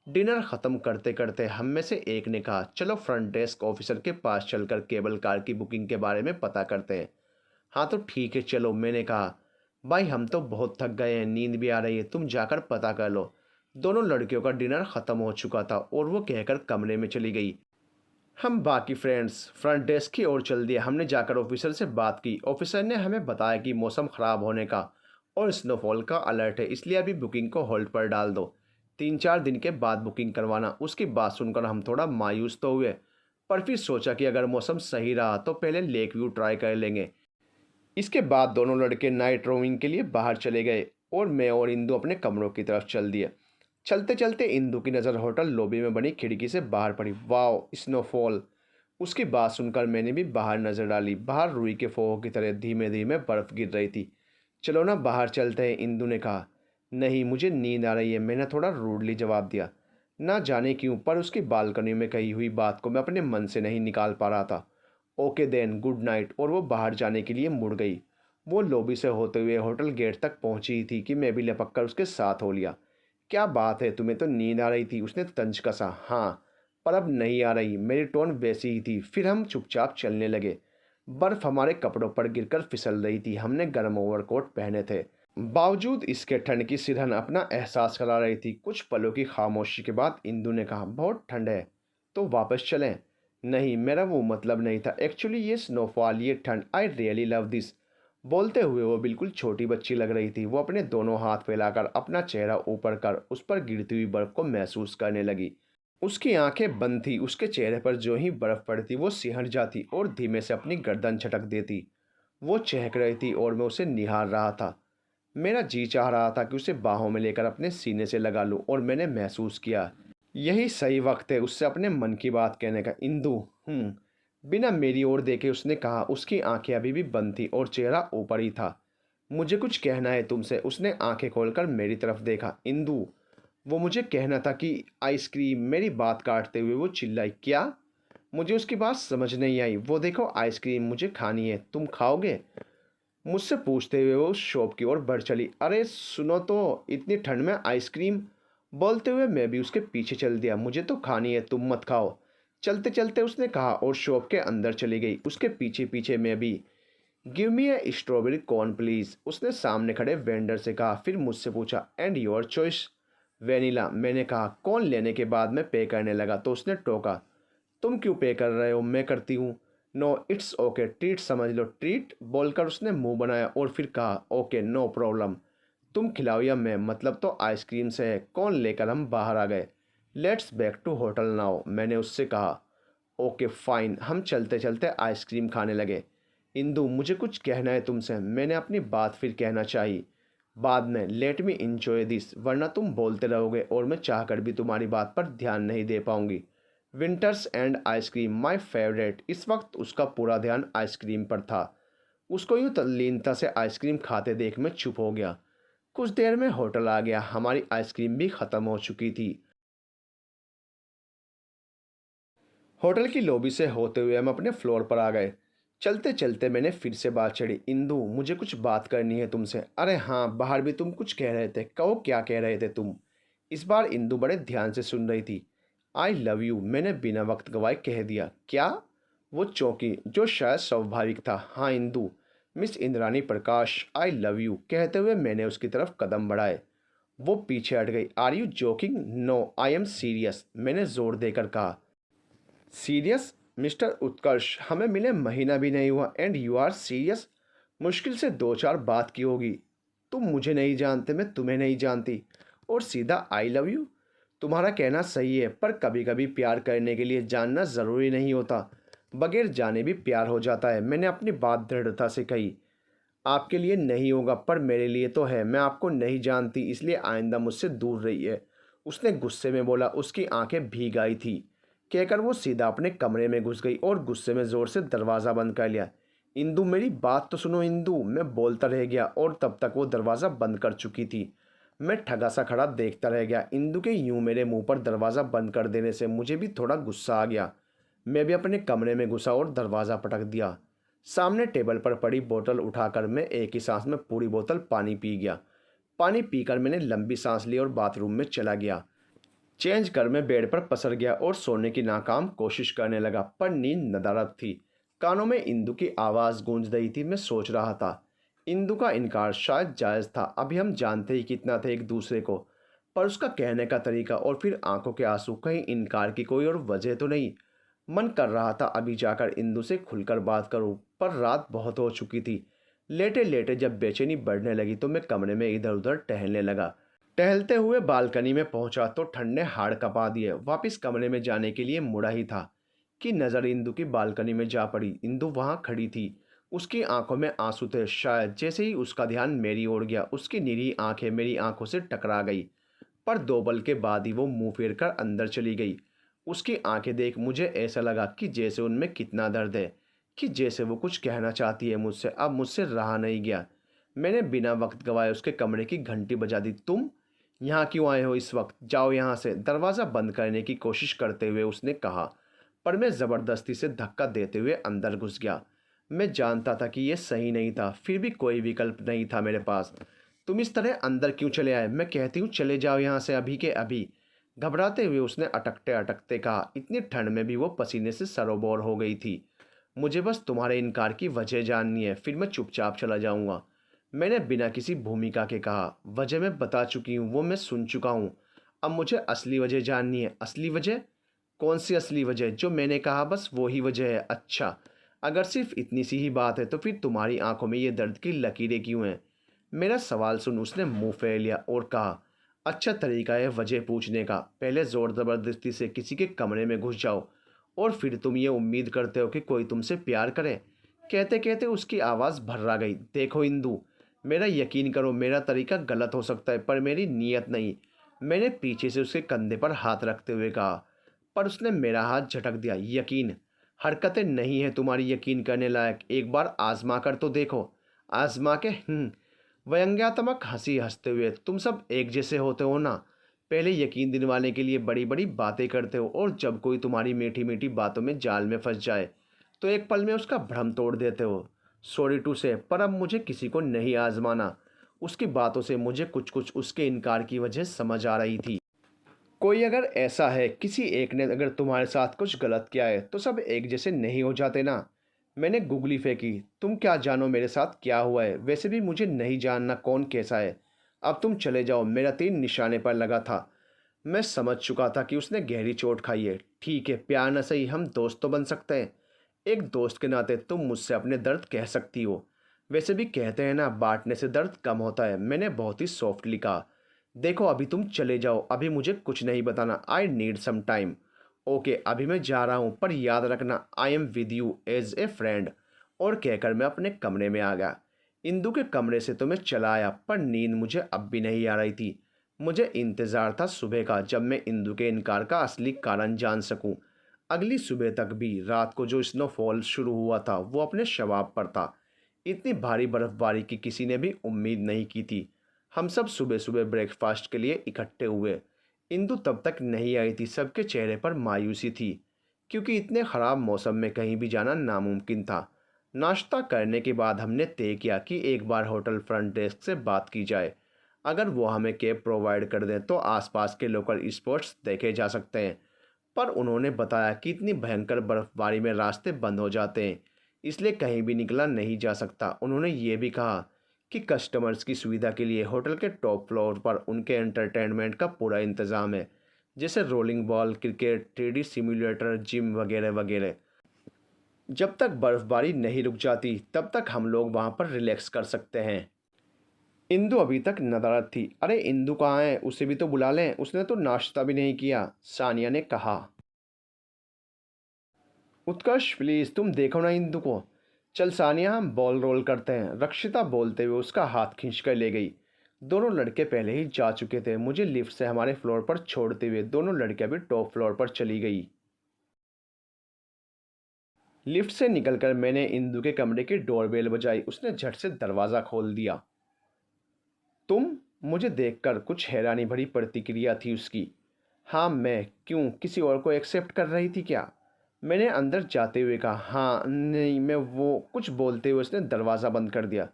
डिनर ख़त्म करते करते हम में से एक ने कहा, चलो फ्रंट डेस्क ऑफिसर के पास चलकर केबल कार की बुकिंग के बारे में पता करते हैं। हाँ तो ठीक है चलो, मैंने कहा। भाई हम तो बहुत थक गए हैं, नींद भी आ रही है, तुम जाकर पता कर लो। दोनों लड़कियों का डिनर ख़त्म हो चुका था और वो कहकर कमरे में चली गई। हम बाकी फ्रेंड्स फ्रंट डेस्क की ओर चल दिए। हमने जाकर ऑफिसर से बात की। ऑफिसर ने हमें बताया कि मौसम ख़राब होने का और स्नोफॉल का अलर्ट है, इसलिए अभी बुकिंग को होल्ड पर डाल दो। 3-4 दिन के बाद बुकिंग करवाना। उसकी बात सुनकर हम थोड़ा मायूस तो हुए, पर फिर सोचा कि अगर मौसम सही रहा तो पहले लेक व्यू ट्राई कर लेंगे। इसके बाद दोनों लड़के नाइट रोविंग के लिए बाहर चले गए और मैं और इंदु अपने कमरों की तरफ चल दिए। चलते चलते इंदु की नज़र होटल लॉबी में बनी खिड़की से बाहर पड़ी। Wow, snowfall! उसकी बात सुनकर मैंने भी बाहर नज़र डाली। बाहर रुई के फव्वारों की तरह धीमे धीमे बर्फ़ गिर रही थी। चलो ना बाहर चलते हैं, इंदु ने कहा। नहीं, मुझे नींद आ रही है, मैंने थोड़ा रूडली जवाब दिया। ना जाने क्यों, पर उसकी बालकनी में कही हुई बात को मैं अपने मन से नहीं निकाल पा रहा था। Okay then, good night. और वो बाहर जाने के लिए मुड़ गई। वो लॉबी से होते हुए होटल गेट तक पहुंची ही थी कि मैं भी लपक कर उसके साथ हो लिया। क्या बात है, तुम्हें तो नींद आ रही थी? उसने तंज कसा। हाँ, पर अब नहीं आ रही। मेरी टोन वैसी ही थी। फिर हम चुपचाप चलने लगे। बर्फ़ हमारे कपड़ों पर गिरकर फिसल रही थी। हमने गर्म ओवरकोट पहने थे, बावजूद इसके ठंड की सिरहन अपना एहसास करा रही थी। कुछ पलों की खामोशी के बाद इंदु ने कहा, बहुत ठंड है, तो वापस चलें? नहीं, मेरा वो मतलब नहीं था। एक्चुअली ये स्नोफॉल, ये ठंड, आई रियली लव दिस। बोलते हुए वो बिल्कुल छोटी बच्ची लग रही थी। वो अपने दोनों हाथ फैलाकर अपना चेहरा ऊपर कर उस पर गिरती हुई बर्फ़ को महसूस करने लगी। उसकी आंखें बंद थी। उसके चेहरे पर जो ही बर्फ़ पड़ती वो सिहर जाती और धीमे से अपनी गर्दन झटक देती। वो चहक रही थी और मैं उसे निहार रहा था। मेरा जी चाह रहा था कि उसे बाहों में लेकर अपने सीने से लगा लूं और मैंने महसूस किया यही सही वक्त है उससे अपने मन की बात कहने का। इंदु बिना मेरी ओर देखे उसने कहा। उसकी आंखें अभी भी बंद थी और चेहरा ऊपर ही था। मुझे कुछ कहना है तुमसे। उसने आंखें खोलकर मेरी तरफ देखा। इंदु, वो मुझे कहना था कि आइसक्रीम। मेरी बात काटते हुए वो चिल्लाई। क्या? मुझे उसकी बात समझ नहीं आई। वो देखो आइसक्रीम मुझे खानी है, तुम खाओगे? मुझसे पूछते हुए वो उस शॉप की ओर बढ़ चली। अरे सुनो तो, इतनी ठंड में आइसक्रीम? बोलते हुए मैं भी उसके पीछे चल दिया। मुझे तो खानी है, तुम मत खाओ। चलते चलते उसने कहा और शॉप के अंदर चली गई। उसके पीछे पीछे मैं भी। Give me A strawberry corn please, उसने सामने खड़े वेंडर से कहा। फिर मुझसे पूछा, एंड योर चॉइस? वेनिला, मैंने कहा। कॉर्न लेने के बाद मैं पे करने लगा तो उसने टोका। तुम क्यों पे कर रहे हो? मैं करती हूँ। नो इट्स ओके, ट्रीट समझ लो। ट्रीट बोलकर उसने मुंह बनाया और फिर कहा, ओके नो प्रॉब्लम। तुम खिलाओ या मैं, मतलब तो आइसक्रीम से है। कौन लेकर हम बाहर आ गए। Let's back to hotel now, मैंने उससे कहा। Okay fine. हम चलते चलते आइसक्रीम खाने लगे। इंदु, मुझे कुछ कहना है तुमसे। मैंने अपनी बात फिर कहना चाहिए बाद में। लेट मी इंजॉय दिस, वरना तुम बोलते रहोगे और मैं चाहकर भी तुम्हारी बात पर ध्यान नहीं दे पाऊंगी। Winters and ice cream my favourite. इस वक्त उसका पूरा ध्यान आइसक्रीम पर था। उसको यूं तल्लीनता से आइसक्रीम खाते देख मैं चुप हो गया। कुछ देर में होटल आ गया। हमारी आइसक्रीम भी ख़त्म हो चुकी थी। होटल की लॉबी से होते हुए हम अपने फ्लोर पर आ गए। चलते चलते मैंने फिर से बात छेड़ी। इंदु, मुझे कुछ बात करनी है तुमसे। अरे हाँ, बाहर भी तुम कुछ कह रहे थे। कहो, क्या कह रहे थे तुम? इस बार इंदु बड़े ध्यान से सुन रही थी। आई लव यू, मैंने बिना वक्त गवाए कह दिया। क्या? वो चौंकी, जो शायद स्वाभाविक था। हाँ Indu, miss Indrani Prakash, I love you कहते हुए मैंने उसकी तरफ कदम बढ़ाए। वो पीछे हट गई। Are you joking? No I am serious, मैंने जोर देकर कहा। सीरियस? मिस्टर उत्कर्ष, हमें मिले महीना भी नहीं हुआ एंड यू आर सीरियस? मुश्किल से दो चार बात की होगी। तुम मुझे नहीं जानते, मैं तुम्हें नहीं जानती, और सीधा आई लव यू? तुम्हारा कहना सही है, पर कभी कभी प्यार करने के लिए जानना ज़रूरी नहीं होता। बगैर जाने भी प्यार हो जाता है। मैंने अपनी बात दृढ़ता से कही। आपके लिए नहीं होगा, पर मेरे लिए तो है। मैं आपको नहीं जानती, इसलिए आइंदा मुझसे दूर रहिए, उसने गुस्से में बोला। उसकी आंखें भीग आई थी। कहकर वो सीधा अपने कमरे में घुस गई और गुस्से में ज़ोर से दरवाज़ा बंद कर लिया। इंदु, मेरी बात तो सुनो इंदु, मैं बोलता रह गया और तब तक वो दरवाज़ा बंद कर चुकी थी। मैं ठगा सा खड़ा देखता रह गया। इंदु के यूं मेरे मुंह पर दरवाज़ा बंद कर देने से मुझे भी थोड़ा गुस्सा आ गया। मैं भी अपने कमरे में घुसा और दरवाज़ा पटक दिया। सामने टेबल पर पड़ी बोतल उठाकर मैं एक ही सांस में पूरी बोतल पानी पी गया। पानी पीकर मैंने लंबी सांस ली और बाथरूम में चला गया। चेंज कर मैं बेड पर पसर गया और सोने की नाकाम कोशिश करने लगा, पर नींद नदारद थी। कानों में इंदु की आवाज़ गूंज रही थी। मैं सोच रहा था, इंदु का इनकार शायद जायज़ था। अभी हम जानते ही कितना थे एक दूसरे को, पर उसका कहने का तरीका और फिर आंखों के आंसू, कहीं इनकार की कोई और वजह तो नहीं। मन कर रहा था अभी जाकर इंदु से खुलकर बात करूं, पर रात बहुत हो चुकी थी। लेटे लेटे जब बेचैनी बढ़ने लगी तो मैं कमरे में इधर उधर टहलने लगा। टहलते हुए बालकनी में पहुंचा तो ठंड ने हाड़ कपा दिए। वापस कमरे में जाने के लिए मुड़ा ही था कि नज़र इंदु की बालकनी में जा पड़ी। इंदु वहां खड़ी थी। उसकी आंखों में आंसू थे। शायद जैसे ही उसका ध्यान मेरी ओर गया, उसकी नीली आंखें मेरी आंखों से टकरा गई, पर दो पल के बाद ही वो मुंह फेर कर अंदर चली गई। उसकी आंखें देख मुझे ऐसा लगा कि जैसे उनमें कितना दर्द है, कि जैसे वो कुछ कहना चाहती है मुझसे। अब मुझसे रहा नहीं गया। मैंने बिना वक्त गवाए उसके कमरे की घंटी बजा दी। तुम यहाँ क्यों आए हो इस वक्त? जाओ यहाँ से, दरवाज़ा बंद करने की कोशिश करते हुए उसने कहा, पर मैं ज़बरदस्ती से धक्का देते हुए अंदर घुस गया। मैं जानता था कि यह सही नहीं था, फिर भी कोई विकल्प नहीं था मेरे पास। तुम इस तरह अंदर क्यों चले आए? मैं कहती हूँ चले जाओ यहाँ से अभी के अभी, घबराते हुए उसने अटकते अटकते कहा। इतनी ठंड में भी वो पसीने से सरोबोर हो गई थी। मुझे बस तुम्हारे इनकार की वजह जाननी है, फिर मैं चुपचाप चला जाऊंगा, मैंने बिना किसी भूमिका के कहा। वजह मैं बता चुकी हूँ, वो मैं सुन चुका हूँ। अब मुझे असली वजह जाननी है। असली वजह? कौन सी असली वजह? जो मैंने कहा बस वो ही वजह है। अच्छा, अगर सिर्फ इतनी सी ही बात है तो फिर तुम्हारी आंखों में ये दर्द की लकीरें क्यों हैं? मेरा सवाल सुन उसने मुंह फेर लिया और कहा, अच्छा तरीका है वजह पूछने का। पहले ज़ोर ज़बरदस्ती से किसी के कमरे में घुस जाओ और फिर तुम ये उम्मीद करते हो कि कोई तुमसे प्यार करे। कहते कहते उसकी आवाज़ भर्रा गई। देखो इंदु, मेरा यकीन करो, मेरा तरीका गलत हो सकता है पर मेरी नीयत नहीं। मैंने पीछे से उसके कंधे पर हाथ रखते हुए कहा, पर उसने मेरा हाथ झटक दिया। यकीन हरकतें नहीं है तुम्हारी यकीन करने लायक, एक बार आजमा कर तो देखो। आजमा के व्यंग्यात्मक हंसी हंसते हुए, तुम सब एक जैसे होते हो ना। पहले यकीन दिलवाने के लिए बड़ी बड़ी बातें करते हो और जब कोई तुम्हारी मीठी मीठी बातों में जाल में फंस जाए तो एक पल में उसका भ्रम तोड़ देते हो। सॉरी टू से, पर अब मुझे किसी को नहीं आजमाना। उसकी बातों से मुझे कुछ कुछ उसके इनकार की वजह समझ आ रही थी। कोई अगर ऐसा है, किसी एक ने अगर तुम्हारे साथ कुछ गलत किया है तो सब एक जैसे नहीं हो जाते ना। मैंने गुगली फेंकी। तुम क्या जानो मेरे साथ क्या हुआ है, वैसे भी मुझे नहीं जानना कौन कैसा है। अब तुम चले जाओ। मेरा तीर निशाने पर लगा था। मैं समझ चुका था कि उसने गहरी चोट खाई है। ठीक है, प्यार न सही, हम दोस्त तो बन सकते हैं। एक दोस्त के नाते तुम मुझसे अपने दर्द कह सकती हो। वैसे भी कहते हैं ना, बांटने से दर्द कम होता है। मैंने बहुत ही सॉफ्टली कहा। देखो अभी तुम चले जाओ, अभी मुझे कुछ नहीं बताना। I need some time. Okay, अभी मैं जा रहा हूँ, पर याद रखना I am with you as a friend. और कहकर मैं अपने कमरे में आ गया। इंदु के कमरे से तो मैं चला आया, पर नींद मुझे अब भी नहीं आ रही थी। मुझे इंतज़ार था सुबह का, जब मैं इंदु के इनकार का असली कारण जान सकूं। अगली सुबह तक भी रात को जो स्नोफॉल शुरू हुआ था वो अपने शवाब पर था। इतनी भारी बर्फबारी की किसी ने भी उम्मीद नहीं की थी। हम सब सुबह सुबह ब्रेकफास्ट के लिए इकट्ठे हुए। इंदु तब तक नहीं आई थी। सबके चेहरे पर मायूसी थी, क्योंकि इतने ख़राब मौसम में कहीं भी जाना नामुमकिन था। नाश्ता करने के बाद हमने तय किया कि एक बार होटल फ्रंट डेस्क से बात की जाए। अगर वो हमें कैब प्रोवाइड कर दें तो आसपास के लोकल स्पॉट्स देखे जा सकते हैं। पर उन्होंने बताया कि इतनी भयंकर बर्फबारी में रास्ते बंद हो जाते हैं, इसलिए कहीं भी निकला नहीं जा सकता। उन्होंने ये भी कहा कि कस्टमर्स की सुविधा के लिए होटल के टॉप फ्लोर पर उनके एंटरटेनमेंट का पूरा इंतज़ाम है, जैसे rolling ball, cricket, 3D simulator, gym वगैरह वगैरह। जब तक बर्फबारी नहीं रुक जाती तब तक हम लोग वहाँ पर रिलैक्स कर सकते हैं। इंदु अभी तक नदारद थी। अरे इंदु कहाँ है, उसे भी तो बुला लें, उसने तो नाश्ता भी नहीं किया, सानिया ने कहा। उत्कर्ष प्लीज़ तुम देखो ना इंदु को। चल सानिया, हम बॉल रोल करते हैं, रक्षिता बोलते हुए उसका हाथ खींच कर ले गई। दोनों लड़के पहले ही जा चुके थे। मुझे लिफ्ट से हमारे फ्लोर पर छोड़ते हुए दोनों लड़कियां भी टॉप फ्लोर पर चली गई। लिफ्ट से निकलकर मैंने इंदु के कमरे की डोरबेल बजाई। उसने झट से दरवाज़ा खोल दिया। तुम? मुझे देखकर कुछ हैरानी भरी प्रतिक्रिया थी उसकी। हाँ मैं, क्यों, किसी और को एक्सेप्ट कर रही थी क्या? मैंने अंदर जाते हुए कहा। हाँ नहीं मैं वो, कुछ बोलते हुए उसने दरवाज़ा बंद कर दिया।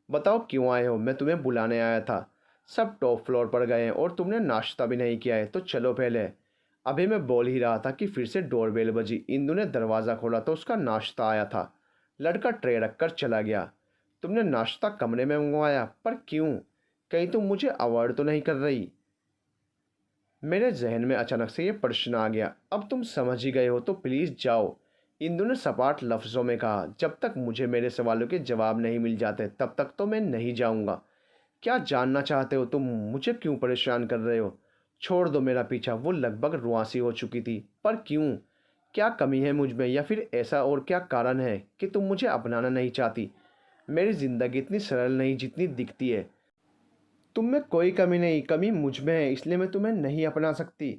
बताओ क्यों आए हो? मैं तुम्हें बुलाने आया था। सब टॉप फ्लोर पर गए हैं और तुमने नाश्ता भी नहीं किया है, तो चलो पहले। अभी मैं बोल ही रहा था कि फिर से डोरबेल बजी। इंदु ने दरवाज़ा खोला तो उसका नाश्ता आया था। लड़का ट्रे रखकर चला गया। तुमने नाश्ता कमरे में मंगवाया, पर क्यों? कहीं तुम मुझे अवॉइड तो नहीं कर रही? मेरे जहन में अचानक से ये प्रश्न आ गया। अब तुम समझ ही गए हो तो प्लीज़ जाओ, इंदु ने सपाट लफ्ज़ों में कहा। जब तक मुझे मेरे सवालों के जवाब नहीं मिल जाते तब तक तो मैं नहीं जाऊंगा। क्या जानना चाहते हो तुम? मुझे क्यों परेशान कर रहे हो? छोड़ दो मेरा पीछा। वो लगभग रुआंसी हो चुकी थी। पर क्यों? क्या कमी है मुझ में, या फिर ऐसा और क्या कारण है कि तुम मुझे अपनाना नहीं चाहती? मेरी ज़िंदगी इतनी सरल नहीं जितनी दिखती है। तुम में कोई कमी नहीं, कमी मुझ में है, इसलिए मैं तुम्हें नहीं अपना सकती।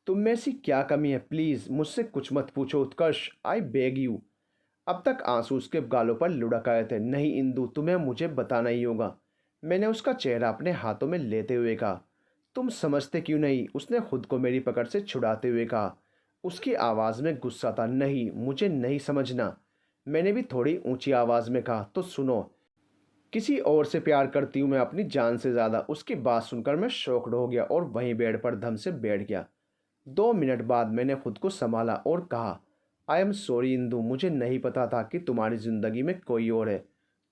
तुम में ऐसी क्या कमी है? प्लीज़ मुझसे कुछ मत पूछो उत्कर्ष, आई बेग यू। अब तक आंसू उसके गालों पर लुढ़क आए थे। नहीं इंदु, तुम्हें मुझे बताना ही होगा, मैंने उसका चेहरा अपने हाथों में लेते हुए कहा। तुम समझते क्यों नहीं? उसने खुद को मेरी पकड़ से छुड़ाते हुए कहा। उसकी आवाज़ में गुस्सा था। नहीं, मुझे नहीं समझना। मैंने भी थोड़ी ऊंची आवाज़ में कहा। तो सुनो, किसी और से प्यार करती हूँ मैं अपनी जान से ज़्यादा। उसकी बात सुनकर मैं शॉक्ड हो गया और वहीं बेड पर धम से बैठ गया। 2 मिनट बाद मैंने खुद को संभाला और कहा, आई एम सॉरी इंदु, मुझे नहीं पता था कि तुम्हारी ज़िंदगी में कोई और है।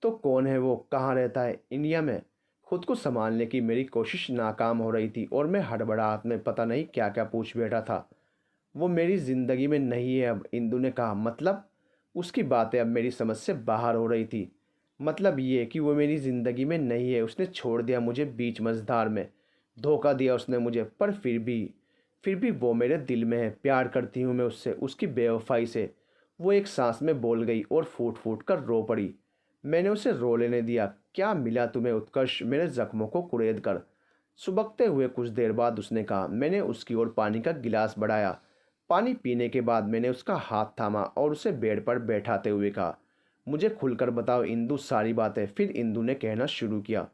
तो कौन है वो? कहाँ रहता है? इंडिया में? खुद को संभालने की मेरी कोशिश नाकाम हो रही थी और मैं हड़बड़ाहट में पता नहीं क्या क्या पूछ बैठा था। वो मेरी ज़िंदगी में नहीं है अब, इंदु ने कहा। मतलब? उसकी बातें अब मेरी समझ से बाहर हो रही थी। मतलब ये कि वो मेरी ज़िंदगी में नहीं है। उसने छोड़ दिया मुझे बीच मझधार में। धोखा दिया उसने मुझे, पर फिर भी वो मेरे दिल में है। प्यार करती हूँ मैं उससे, उसकी बेवफाई से। वो एक सांस में बोल गई और फूट फूट कर रो पड़ी। मैंने उसे रो लेने दिया। क्या मिला तुम्हें उत्कर्ष मेरे जख्मों को कुरेद कर। सुबकते हुए कुछ देर बाद उसने कहा। मैंने उसकी ओर पानी का गिलास बढ़ाया। पानी पीने के बाद मैंने उसका हाथ थामा और उसे बेड पर बैठाते हुए कहा, मुझे खुलकर बताओ इंदु सारी बातें। फिर इंदु ने कहना शुरू किया,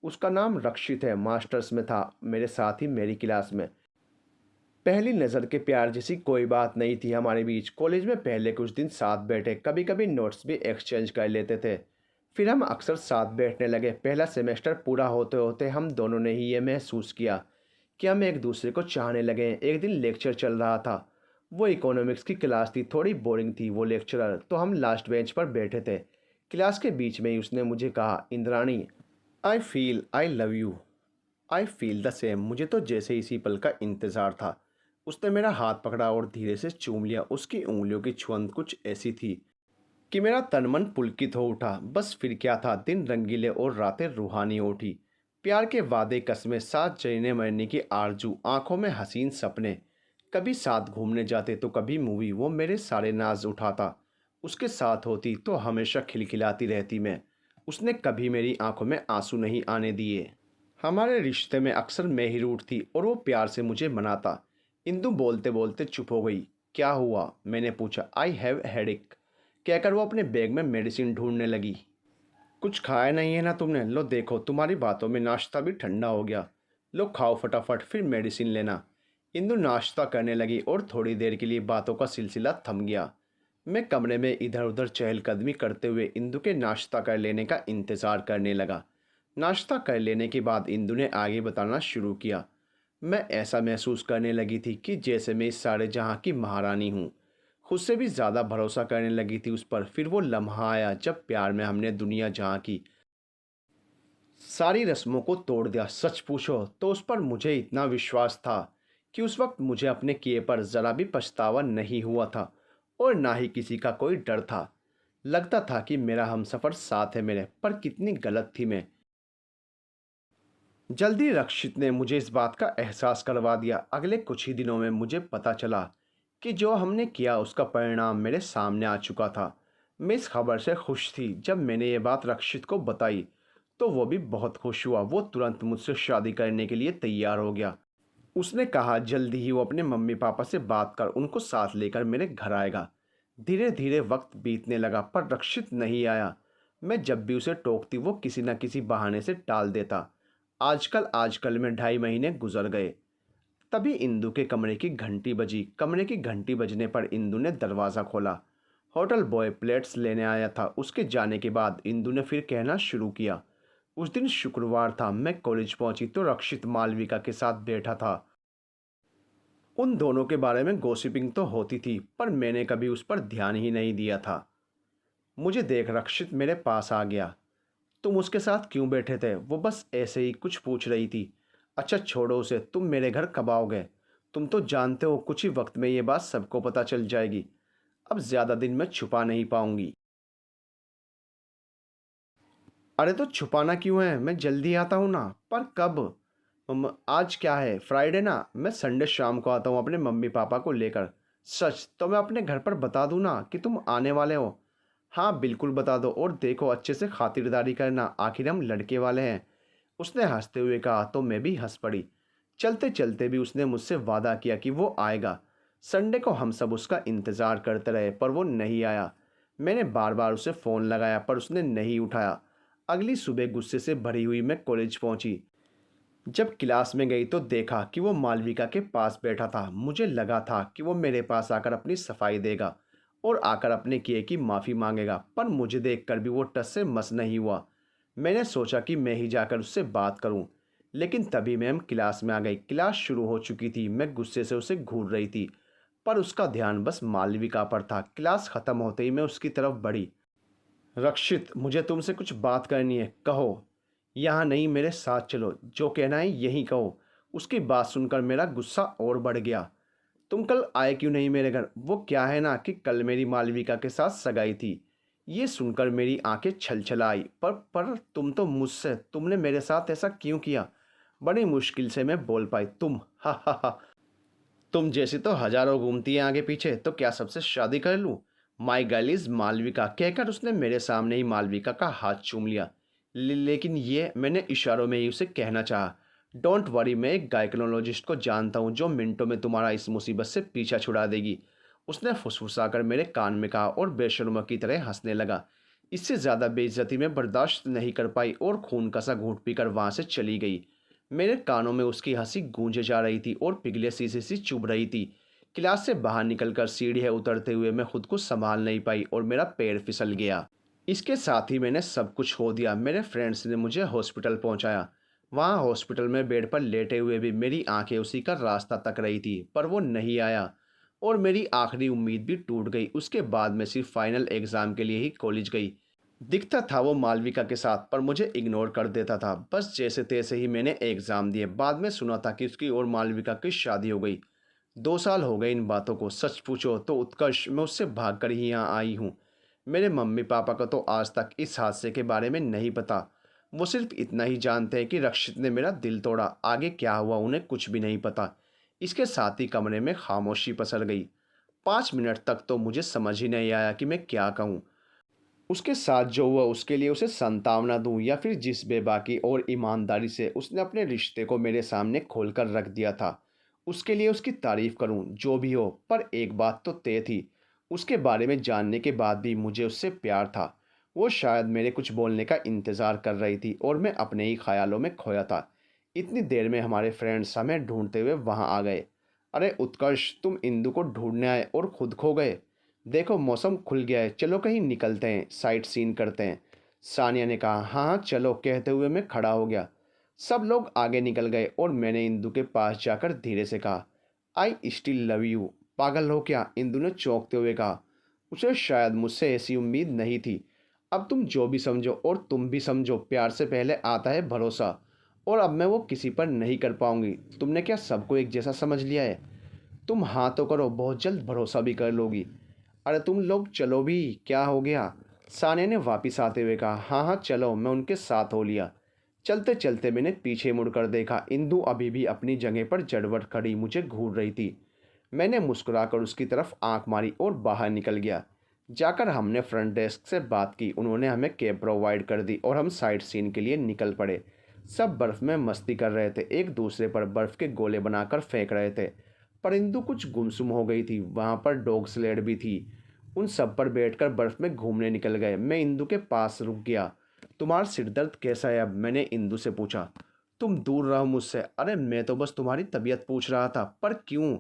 उसका नाम रक्षित है, मास्टर्स में था, मेरे साथ ही मेरी क्लास में। पहली नज़र के प्यार जैसी कोई बात नहीं थी हमारे बीच। कॉलेज में पहले कुछ दिन साथ बैठे, कभी कभी नोट्स भी एक्सचेंज कर लेते थे। फिर हम अक्सर साथ बैठने लगे। पहला सेमेस्टर पूरा होते होते हम दोनों ने ही ये महसूस किया कि हम एक दूसरे को चाहने लगे। एक दिन लेक्चर चल रहा था। वो इकोनॉमिक्स की क्लास थी, थोड़ी बोरिंग थी वो लेक्चरर, तो हम लास्ट बेंच पर बैठे थे। क्लास के बीच में ही उसने मुझे कहा, Indrani, I feel I love you. I feel the same. मुझे तो जैसे इसी पल का इंतज़ार था। उसने मेरा हाथ पकड़ा और धीरे से चूम लिया। उसकी उंगलियों की छुअंत कुछ ऐसी थी कि मेरा तन मन पुलकित हो उठा। बस फिर क्या था, दिन रंगीले और रातें रूहानी उठी। प्यार के वादे, कस्में, साथ जीने मरने की आरजू, आंखों में हसीन सपने। कभी साथ घूमने जाते तो कभी मूवी। वो मेरे सारे नाज उठाता। उसके साथ होती तो हमेशा खिलखिलाती रहती मैं। उसने कभी मेरी आंखों में आंसू नहीं आने दिए। हमारे रिश्ते में अक्सर मैं ही रूठती और वो प्यार से मुझे मनाता। इंदु बोलते बोलते चुप हो गई। क्या हुआ, मैंने पूछा। आई हैव हेडेक कहकर वो अपने बैग में मेडिसिन ढूंढने लगी। कुछ खाया नहीं है ना तुमने? लो देखो, तुम्हारी बातों में नाश्ता भी ठंडा हो गया। लो खाओ फटाफट, फिर मेडिसिन लेना। इंदु नाश्ता करने लगी और थोड़ी देर के लिए बातों का सिलसिला थम गया। मैं कमरे में इधर उधर चहलकदमी करते हुए इंदु के नाश्ता कर लेने का इंतज़ार करने लगा। नाश्ता कर लेने के बाद इंदु ने आगे बताना शुरू किया। मैं ऐसा महसूस करने लगी थी कि जैसे मैं इस सारे जहाँ की महारानी हूँ। खुद से भी ज़्यादा भरोसा करने लगी थी उस पर। फिर वो लम्हा आया जब प्यार में हमने दुनिया जहाँ की सारी रस्मों को तोड़ दिया। सच पूछो तो उस पर मुझे इतना विश्वास था कि उस वक्त मुझे अपने किए पर ज़रा भी पछतावा नहीं हुआ था और ना ही किसी का कोई डर था। लगता था कि मेरा हमसफ़र साथ है मेरे, पर कितनी गलत थी मैं। जल्दी रक्षित ने मुझे इस बात का एहसास करवा दिया। अगले कुछ ही दिनों में मुझे पता चला कि जो हमने किया उसका परिणाम मेरे सामने आ चुका था। मैं इस खबर से खुश थी। जब मैंने ये बात रक्षित को बताई तो वो भी बहुत खुश हुआ। वो तुरंत मुझसे शादी करने के लिए तैयार हो गया। उसने कहा जल्दी ही वो अपने मम्मी पापा से बात कर उनको साथ लेकर मेरे घर आएगा। धीरे धीरे वक्त बीतने लगा पर रक्षित नहीं आया। मैं जब भी उसे टोकती वो किसी न किसी बहाने से टाल देता। आजकल आजकल में 2.5 महीने गुजर गए। तभी इंदु के कमरे की घंटी बजी। कमरे की घंटी बजने पर इंदु ने दरवाज़ा खोला। होटल बॉय प्लेट्स लेने आया था। उसके जाने के बाद इंदु ने फिर कहना शुरू किया। उस दिन शुक्रवार था। मैं कॉलेज पहुंची तो रक्षित मालविका के साथ बैठा था। उन दोनों के बारे में गॉसिपिंग तो होती थी पर मैंने कभी उस पर ध्यान ही नहीं दिया था। मुझे देख रक्षित मेरे पास आ गया। तुम उसके साथ क्यों बैठे थे? वो बस ऐसे ही कुछ पूछ रही थी। अच्छा छोड़ो उसे, तुम मेरे घर कब आओगे? तुम तो जानते हो कुछ ही वक्त में ये बात सबको पता चल जाएगी। अब ज़्यादा दिन मैं छुपा नहीं पाऊंगी। अरे तो छुपाना क्यों है, मैं जल्दी आता हूँ ना। पर कब? आज क्या है, फ्राइडे ना। मैं संडे शाम को आता हूँ अपने मम्मी पापा को लेकर। सच? तो मैं अपने घर पर बता दूँ ना कि तुम आने वाले हो? हाँ बिल्कुल बता दो, और देखो अच्छे से खातिरदारी करना, आखिर हम लड़के वाले हैं। उसने हंसते हुए कहा तो मैं भी हंस पड़ी। चलते चलते भी उसने मुझसे वादा किया कि वो आएगा। संडे को हम सब उसका इंतज़ार करते रहे पर वो नहीं आया। मैंने बार बार उसे फ़ोन लगाया पर उसने नहीं उठाया। अगली सुबह गुस्से से भरी हुई मैं कॉलेज पहुंची। जब क्लास में गई तो देखा कि वो मालविका के पास बैठा था। मुझे लगा था कि वो मेरे पास आकर अपनी सफाई देगा और आकर अपने किए की माफ़ी मांगेगा, पर मुझे देखकर भी वो टस से मस नहीं हुआ। मैंने सोचा कि मैं ही जाकर उससे बात करूं, लेकिन तभी मैम क्लास में आ गई। क्लास शुरू हो चुकी थी। मैं गुस्से से उसे घूर रही थी पर उसका ध्यान बस मालविका पर था। क्लास ख़त्म होते ही मैं उसकी तरफ बढ़ी। रक्षित, मुझे तुमसे कुछ बात करनी है, कहो। यहाँ नहीं, मेरे साथ चलो, जो कहना है यहीं कहो। उसकी बात सुनकर मेरा गुस्सा और बढ़ गया। तुम कल आए क्यों नहीं मेरे घर? वो क्या है ना कि कल मेरी मालविका के साथ सगाई थी। ये सुनकर मेरी आंखें छलछला आई। पर तुम तो मुझसे, तुमने मेरे साथ ऐसा क्यों किया? बड़ी मुश्किल से मैं बोल पाई। तुम, हा हा हा, तुम जैसी तो हजारों घूमती है आगे पीछे, तो क्या सबसे शादी कर लूं? माई गर्ल इज मालविका कहकर उसने मेरे सामने ही मालविका का हाथ चूम लिया। लेकिन ये मैंने इशारों में ही उसे कहना चाहा। डोंट वरी, मैं एक गायकोलॉजिस्ट को जानता हूँ जो मिनटों में तुम्हारा इस मुसीबत से पीछा छुड़ा देगी। उसने फुसफुसाकर मेरे कान में कहा और बेशर्मा की तरह हंसने लगा। इससे ज़्यादा बेइज्जती में बर्दाश्त नहीं कर पाई और खून का सा घूंट पीकर वहाँ से चली गई। मेरे कानों में उसकी हंसी गूंजे जा रही थी और पिघले शीशे सी चुभ रही थी। क्लास से बाहर निकलकर सीढ़ियाँ उतरते हुए मैं खुद को संभाल नहीं पाई और मेरा पैर फिसल गया। इसके साथ ही मैंने सब कुछ खो दिया। मेरे फ्रेंड्स ने मुझे हॉस्पिटल पहुंचाया। वहां हॉस्पिटल में बेड पर लेटे हुए भी मेरी आंखें उसी का रास्ता तक रही थी, पर वो नहीं आया और मेरी आखिरी उम्मीद भी टूट गई। उसके बाद मैं सिर्फ फाइनल एग्ज़ाम के लिए ही कॉलेज गई। दिखता था वो मालविका के साथ, पर मुझे इग्नोर कर देता था। बस जैसे तैसे ही मैंने एग्ज़ाम दिए। बाद में सुना था कि उसकी और मालविका की शादी हो गई। 2 साल हो गए इन बातों को। सच पूछो तो उत्कर्ष, मैं उससे भाग कर ही यहाँ आई हूँ। मेरे मम्मी पापा को तो आज तक इस हादसे के बारे में नहीं पता। वो सिर्फ इतना ही जानते हैं कि रक्षित ने मेरा दिल तोड़ा। आगे क्या हुआ उन्हें कुछ भी नहीं पता। इसके साथ ही कमरे में खामोशी पसर गई। 5 मिनट तक तो मुझे समझ ही नहीं आया कि मैं क्या कहूँ। उसके साथ जो हुआ उसके लिए उसे सांत्वना दूं या फिर जिस बेबाकी और ईमानदारी से उसने अपने रिश्ते को मेरे सामने खोलकर रख दिया था, उसके लिए उसकी तारीफ करूं। जो भी हो, पर एक बात तो तय थी। उसके बारे में जानने के बाद भी मुझे उससे प्यार था। वो शायद मेरे कुछ बोलने का इंतज़ार कर रही थी और मैं अपने ही ख्यालों में खोया था। इतनी देर में हमारे फ्रेंड्स हमें ढूंढते हुए वहाँ आ गए। अरे उत्कर्ष, तुम इंदु को ढूंढने आए और खुद खो गए। देखो मौसम खुल गया है, चलो कहीं निकलते हैं, साइट सीन करते हैं। सानिया ने कहा। हाँ हाँ चलो, कहते हुए मैं खड़ा हो गया। सब लोग आगे निकल गए और मैंने इंदु के पास जाकर धीरे से कहा, आई स्टिल लव यू। पागल हो क्या, इंदु ने चौंकते हुए कहा। उसे शायद मुझसे ऐसी उम्मीद नहीं थी। अब तुम जो भी समझो और तुम भी समझो, प्यार से पहले आता है भरोसा, और अब मैं वो किसी पर नहीं कर पाऊंगी। तुमने क्या सबको एक जैसा समझ लिया है? तुम हाँ तो करो, बहुत जल्द भरोसा भी कर लोगी। अरे तुम लोग चलो भी, क्या हो गया? सानिया ने वापस आते हुए कहा। हाँ हाँ चलो, मैं उनके साथ हो लिया। चलते चलते मैंने पीछे मुड़कर देखा। इंदु अभी भी अपनी जगह पर जड़वट खड़ी मुझे घूर रही थी। मैंने मुस्कुराकर उसकी तरफ आंख मारी और बाहर निकल गया। जाकर हमने फ्रंट डेस्क से बात की। उन्होंने हमें कैब प्रोवाइड कर दी और हम साइट सीन के लिए निकल पड़े। सब बर्फ़ में मस्ती कर रहे थे, एक दूसरे पर बर्फ़ के गोले बनाकर फेंक रहे थे। परिंदु कुछ गुमसुम हो गई थी। वहाँ पर डॉग स्लेड भी थी। उन सब पर बैठकर बर्फ़ में घूमने निकल गए। मैं इंदु के पास रुक गया। तुम्हारा सिर दर्द कैसा है अब? मैंने इंदु से पूछा। तुम दूर रहो मुझसे। अरे मैं तो बस तुम्हारी तबीयत पूछ रहा था। पर क्यों?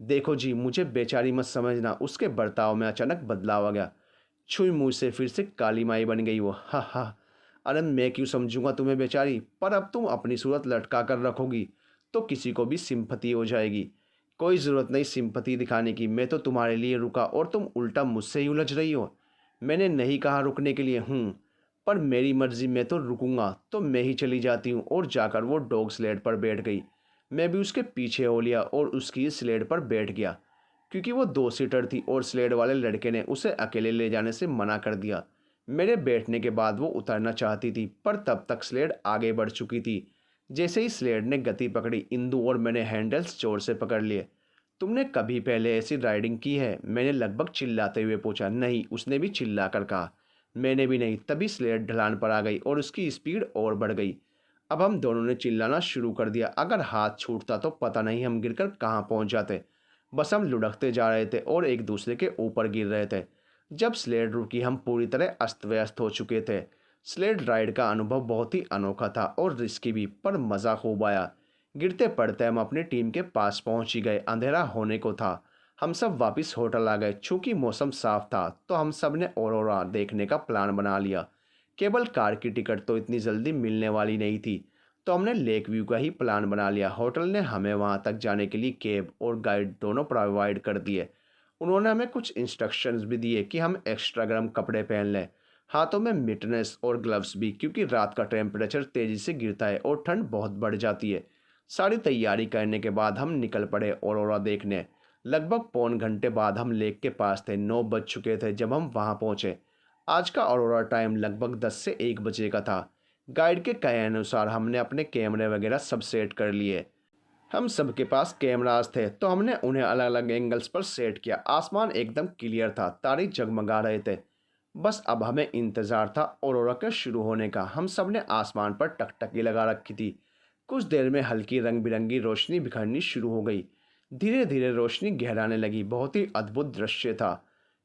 देखो जी, मुझे बेचारी मत समझना। उसके बर्ताव में अचानक बदलाव आ गया। छुई मुँह से फिर से काली माई बन गई वो। हा हा। अरे मैं क्यों समझूंगा तुम्हें बेचारी? पर अब तुम अपनी सूरत लटका कर रखोगी तो किसी को भी सिंपैथी हो जाएगी। कोई ज़रूरत नहीं सिंपैथी दिखाने की। मैं तो तुम्हारे लिए रुका और तुम उल्टा मुझसे ही उलझ रही हो। मैंने नहीं कहा रुकने के लिए हूँ, पर मेरी मर्जी, मैं तो रुकूंगा तो मैं ही चली जाती हूँ। और जाकर वो डॉग स्लेड पर बैठ गई। मैं भी उसके पीछे हो लिया और उसकी स्लेड पर बैठ गया, क्योंकि वो 2 सीटर थी और स्लेड वाले लड़के ने उसे अकेले ले जाने से मना कर दिया। मेरे बैठने के बाद वो उतरना चाहती थी, पर तब तक स्लेड आगे बढ़ चुकी थी। जैसे ही स्लेड ने गति पकड़ी, इंदु और मैंने हैंडल्स जोर से पकड़ लिए। तुमने कभी पहले ऐसी राइडिंग की है? मैंने लगभग चिल्लाते हुए पूछा। नहीं, उसने भी चिल्लाकर कहा। मैंने भी नहीं। तभी स्लेड ढलान पर आ गई और उसकी स्पीड और बढ़ गई। अब हम दोनों ने चिल्लाना शुरू कर दिया। अगर हाथ छूटता तो पता नहीं हम गिरकर कहाँ पहुँच जाते। बस हम लुढ़कते जा रहे थे और एक दूसरे के ऊपर गिर रहे थे। जब स्लेड रुकी हम पूरी तरह अस्त व्यस्त हो चुके थे। स्लेड राइड का अनुभव बहुत ही अनोखा था और रिस्की भी, पर मज़ा खूब आया। गिरते पड़ते हम अपनी टीम के पास पहुंच ही गए। अंधेरा होने को था। हम सब वापस होटल आ गए। चूंकि मौसम साफ था तो हम सब ने ऑरोरा देखने का प्लान बना लिया। केवल कार की टिकट तो इतनी जल्दी मिलने वाली नहीं थी, तो हमने लेक व्यू का ही प्लान बना लिया। होटल ने हमें वहां तक जाने के लिए कैब और गाइड दोनों प्रोवाइड कर दिए। उन्होंने हमें कुछ इंस्ट्रक्शंस भी दिए कि हम एक्स्ट्रा गर्म कपड़े पहन लें, हाथों में मिटनेस और ग्लव्स भी, क्योंकि रात का टेम्परेचर तेज़ी से गिरता है और ठंड बहुत बढ़ जाती है। सारी तैयारी करने के बाद हम निकल पड़े ऑरोरा देखने। लगभग पौन घंटे बाद हम लेक के पास थे। 9 बज चुके थे जब हम वहाँ पहुँचे। आज का ऑरोरा टाइम लगभग 10 से 1 बजे का था। गाइड के कहे अनुसार हमने अपने कैमरे वगैरह सब सेट कर लिए। हम सबके पास कैमरास थे तो हमने उन्हें अलग अलग एंगल्स पर सेट किया। आसमान एकदम क्लियर था, तारे जगमगा रहे थे। बस अब हमें इंतज़ार था ऑरोरा के शुरू होने का। हम सब ने आसमान पर टकटकी लगा रखी थी। कुछ देर में हल्की रंग बिरंगी रोशनी बिखरनी शुरू हो गई। धीरे धीरे रोशनी गहराने लगी। बहुत ही अद्भुत दृश्य था।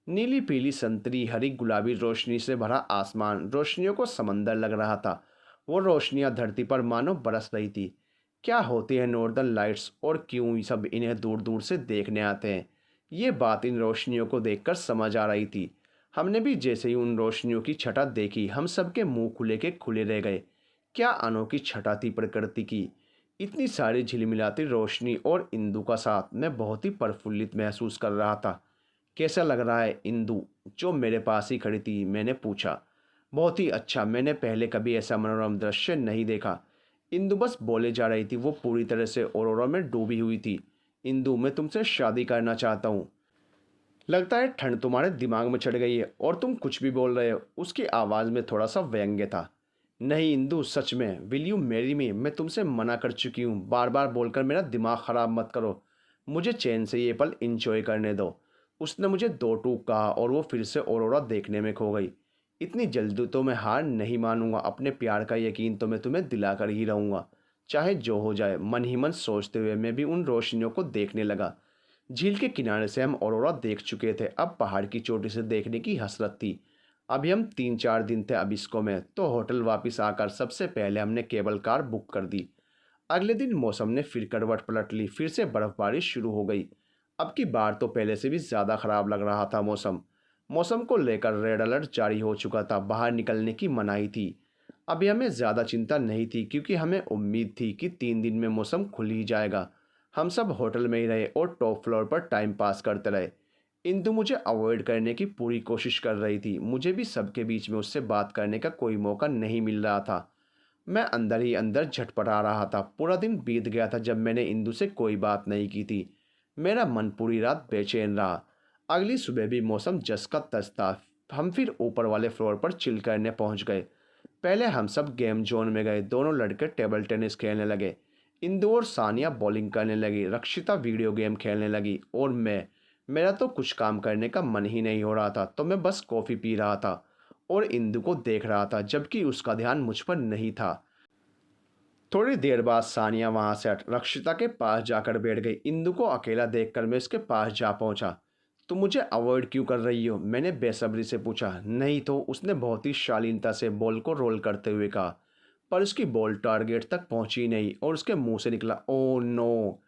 नीली पीली संतरी हरी गुलाबी रोशनी से भरा आसमान रोशनियों को समंदर लग रहा था। वो रोशनियां धरती पर मानो बरस रही थी। क्या होती है नॉर्दर्न लाइट्स और क्यों सब इन्हें दूर दूर से देखने आते हैं, ये बात इन रोशनियों को देखकर समझ आ रही थी। हमने भी जैसे ही उन रोशनियों की छटा देखी, हम सबके मुंह खुले के खुले रह गए। क्या अनोखी छटा थी प्रकृति की। इतनी सारी झिलमिलाती रोशनी और इंदु का साथ मैं बहुत ही प्रफुल्लित महसूस कर रहा था। कैसा लग रहा है इंदु, जो मेरे पास ही खड़ी थी, मैंने पूछा। बहुत ही अच्छा, मैंने पहले कभी ऐसा मनोरम दृश्य नहीं देखा। इंदु बस बोले जा रही थी। वो पूरी तरह से ऑरोरा में डूबी हुई थी। इंदु, मैं तुमसे शादी करना चाहता हूँ। लगता है ठंड तुम्हारे दिमाग में चढ़ गई है और तुम कुछ भी बोल रहे हो। उसकी आवाज़ में थोड़ा सा व्यंग्य था। नहीं इंदु, सच में, विल यू मैरी मी? मैं तुमसे मना कर चुकी हूँ। बार बार बोलकर मेरा दिमाग ख़राब मत करो। मुझे चैन से ये पल इंजॉय करने दो। उसने मुझे दो टूक कहा और वो फिर से ऑरोरा देखने में खो गई। इतनी जल्दी तो मैं हार नहीं मानूंगा। अपने प्यार का यकीन तो मैं तुम्हें दिला कर ही रहूँगा, चाहे जो हो जाए। मन ही मन सोचते हुए मैं भी उन रोशनियों को देखने लगा। झील के किनारे से हम ऑरोरा देख चुके थे। अब पहाड़ की चोटी से देखने की हसरत थी। अभी हम 3-4 दिन थे अबिस्को में, तो होटल वापस आकर सबसे पहले हमने केबल कार बुक कर दी। अगले दिन मौसम ने फिर करवट पलट ली। फिर से बर्फबारी शुरू हो गई। अब की बार तो पहले से भी ज़्यादा ख़राब लग रहा था मौसम। मौसम को लेकर रेड अलर्ट जारी हो चुका था। बाहर निकलने की मनाही थी। अभी हमें ज़्यादा चिंता नहीं थी, क्योंकि हमें उम्मीद थी कि 3 दिन में मौसम खुल ही जाएगा। हम सब होटल में ही रहे और टॉप फ्लोर पर टाइम पास करते रहे। इंदु मुझे अवॉइड करने की पूरी कोशिश कर रही थी। मुझे भी सबके बीच में उससे बात करने का कोई मौका नहीं मिल रहा था। मैं अंदर ही अंदर झटपटा रहा था। पूरा दिन बीत गया था जब मैंने इंदु से कोई बात नहीं की थी। मेरा मन पूरी रात बेचैन रहा। अगली सुबह भी मौसम जस का तस था। हम फिर ऊपर वाले फ्लोर पर चिल करने पहुंच गए। पहले हम सब गेम जोन में गए। दोनों लड़के टेबल टेनिस खेलने लगे। इंदु और सानिया बॉलिंग करने लगी। रक्षिता वीडियो गेम खेलने लगी और मेरा तो कुछ काम करने का मन ही नहीं हो रहा था, तो मैं बस कॉफ़ी पी रहा था और इंदु को देख रहा था, जबकि उसका ध्यान मुझ पर नहीं था। थोड़ी देर बाद सानिया वहां से हट रक्षिता के पास जाकर बैठ गई। इंदु को अकेला देखकर मैं उसके पास जा पहुंचा। तुम मुझे अवॉइड क्यों कर रही हो? मैंने बेसब्री से पूछा। नहीं तो, उसने बहुत ही शालीनता से बॉल को रोल करते हुए कहा। पर उसकी बॉल टारगेट तक पहुंची नहीं और उसके मुंह से निकला, ओ नो,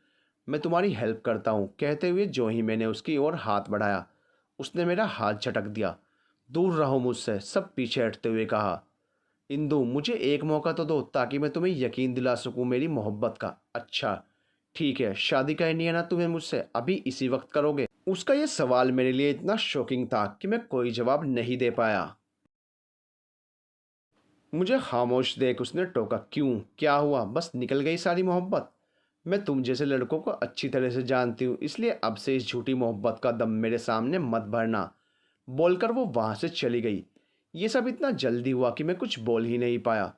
मैं तुम्हारी हेल्प करता हूँ। कहते हुए जो ही मैंने उसकी ओर हाथ बढ़ाया, उसने मेरा हाथ झटक दिया। दूर रहो मुझसे, सब पीछे हटते हुए कहा। इंदु, मुझे एक मौका तो दो, ताकि मैं तुम्हें यकीन दिला सकूं मेरी मोहब्बत का। अच्छा ठीक है, शादी करनी है ना तुम्हें मुझसे? अभी इसी वक्त करोगे? उसका ये सवाल मेरे लिए इतना शॉकिंग था कि मैं कोई जवाब नहीं दे पाया। मुझे खामोश देख उसने टोका। क्यों, क्या हुआ? बस निकल गई सारी मोहब्बत? मैं तुम जैसे लड़कों को अच्छी तरह से जानती हूँ, इसलिए अब से इस झूठी मोहब्बत का दम मेरे सामने मत भरना। बोलकर वो वहाँ से चली गई। ये सब इतना जल्दी हुआ कि मैं कुछ बोल ही नहीं पाया।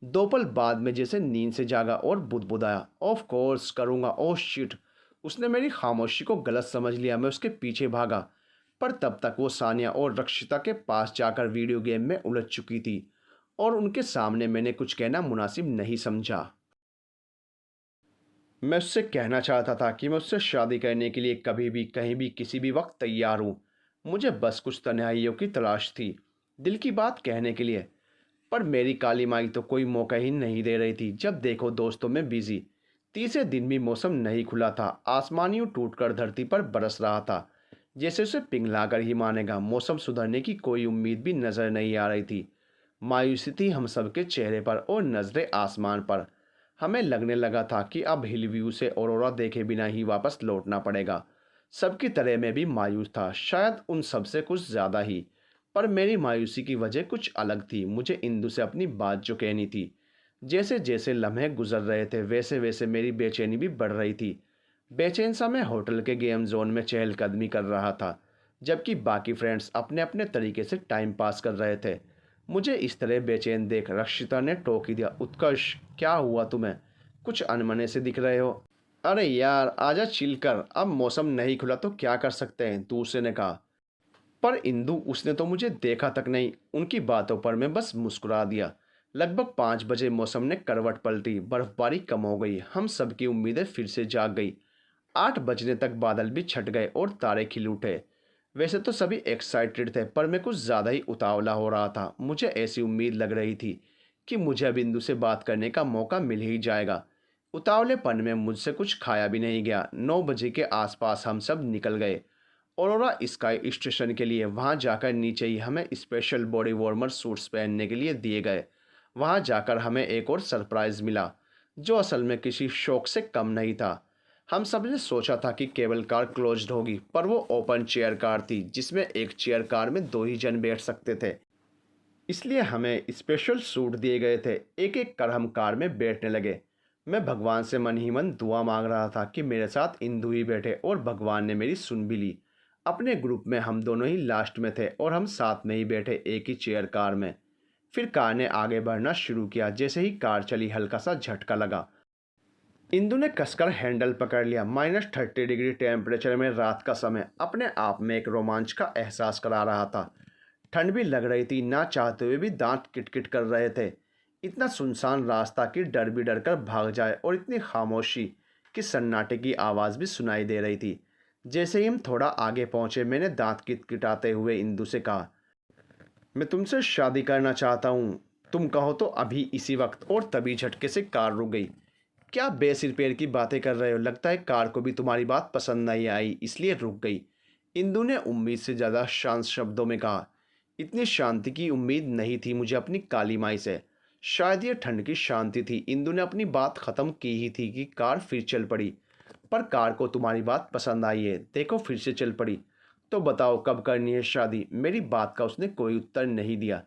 2 पल बाद में जैसे नींद से जागा और बुदबुदाया, ऑफ कोर्स करूँगा। ओह शिट, उसने मेरी खामोशी को गलत समझ लिया। मैं उसके पीछे भागा, पर तब तक वो सानिया और रक्षिता के पास जाकर वीडियो गेम में उलझ चुकी थी और उनके सामने मैंने कुछ कहना मुनासिब नहीं समझा। मैं उससे कहना चाहता था कि मैं उससे शादी करने के लिए कभी भी कहीं भी किसी भी वक्त तैयार हूँ। मुझे बस कुछ तन्हाइयों की तलाश थी, दिल की बात कहने के लिए। पर मेरी काली माई तो कोई मौका ही नहीं दे रही थी। जब देखो दोस्तों में बिजी। तीसरे दिन भी मौसम नहीं खुला था। आसमान यूं टूटकर धरती पर बरस रहा था, जैसे उसे पिघलाकर ही मानेगा। मौसम सुधरने की कोई उम्मीद भी नजर नहीं आ रही थी। मायूसी थी हम सबके चेहरे पर और नजरें आसमान पर। हमें लगने लगा था कि अब हिल व्यू से ऑरोरा देखे बिना ही वापस लौटना पड़ेगा। सबकी तरह मैं भी मायूस था, शायद उन सबसे कुछ ज़्यादा ही। पर मेरी मायूसी की वजह कुछ अलग थी। मुझे इंदु से अपनी बात जो कहनी थी। जैसे जैसे लम्हे गुजर रहे थे, वैसे वैसे मेरी बेचैनी भी बढ़ रही थी। बेचैन सा मैं होटल के गेम जोन में चहलकदमी कर रहा था, जबकि बाकी फ्रेंड्स अपने अपने तरीके से टाइम पास कर रहे थे। मुझे इस तरह बेचैन देख रक्षिता ने टोक ही दिया। उत्कर्ष, क्या हुआ तुम्हें? कुछ अनमने से दिख रहे हो। अरे यार, आजा चिल कर। अब मौसम नहीं खुला तो क्या कर सकते हैं, दूसरे ने कहा। पर इंदु, उसने तो मुझे देखा तक नहीं। उनकी बातों पर मैं बस मुस्कुरा दिया। लगभग 5 बजे मौसम ने करवट पलटी, बर्फबारी कम हो गई, हम सबकी उम्मीदें फिर से जाग गई। 8 बजने तक बादल भी छट गए और तारे खिल उठे। वैसे तो सभी एक्साइटेड थे, पर मैं कुछ ज़्यादा ही उतावला हो रहा था। मुझे ऐसी उम्मीद लग रही थी कि मुझे अब इंदु से बात करने का मौका मिल ही जाएगा। उतावलेपन में मुझसे कुछ खाया भी नहीं गया। 9 बजे के आसपास हम सब निकल गए औरोरा स्काई स्टेशन के लिए। वहां जाकर नीचे ही हमें स्पेशल बॉडी वार्मर सूट्स पहनने के लिए दिए गए। वहां जाकर हमें एक और सरप्राइज़ मिला, जो असल में किसी शौक से कम नहीं था। हम सब ने सोचा था कि केबल कार क्लोज्ड होगी, पर वो ओपन चेयर कार थी, जिसमें एक चेयर कार में 2 ही जन बैठ सकते थे। इसलिए हमें स्पेशल सूट दिए गए थे। एक एक कर हम कार में बैठने लगे। मैं भगवान से मन ही मन दुआ मांग रहा था कि मेरे साथ इंदु ही बैठे, और भगवान ने मेरी सुन भी ली। अपने ग्रुप में हम दोनों ही लास्ट में थे और हम साथ में ही बैठे एक ही चेयर कार में। फिर कार ने आगे बढ़ना शुरू किया। जैसे ही कार चली, हल्का सा झटका लगा। इंदु ने कसकर हैंडल पकड़ लिया। -30 डिग्री टेम्परेचर में रात का समय अपने आप में एक रोमांच का एहसास करा रहा था। ठंड भी लग रही थी, ना चाहते हुए भी दांत किटकिट कर रहे थे। इतना सुनसान रास्ता कि डर भी डर कर भाग जाए, और इतनी खामोशी कि सन्नाटे की आवाज़ भी सुनाई दे रही थी। जैसे ही हम थोड़ा आगे पहुंचे, मैंने दांत किटकिटाते हुए इंदु से कहा, मैं तुमसे शादी करना चाहता हूँ। तुम कहो तो अभी इसी वक्त। और तभी झटके से कार रुक गई। क्या बेसिर पैर की बातें कर रहे हो? लगता है कार को भी तुम्हारी बात पसंद नहीं आई, इसलिए रुक गई। इंदु ने उम्मीद से ज़्यादा शांत शब्दों में कहा। इतनी शांति की उम्मीद नहीं थी मुझे अपनी काली माई से। शायद ये ठंड की शांति थी। इंदु ने अपनी बात ख़त्म की ही थी कि कार फिर चल पड़ी। पर कार को तुम्हारी बात पसंद आई है, देखो फिर से चल पड़ी। तो बताओ कब करनी है शादी? मेरी बात का उसने कोई उत्तर नहीं दिया।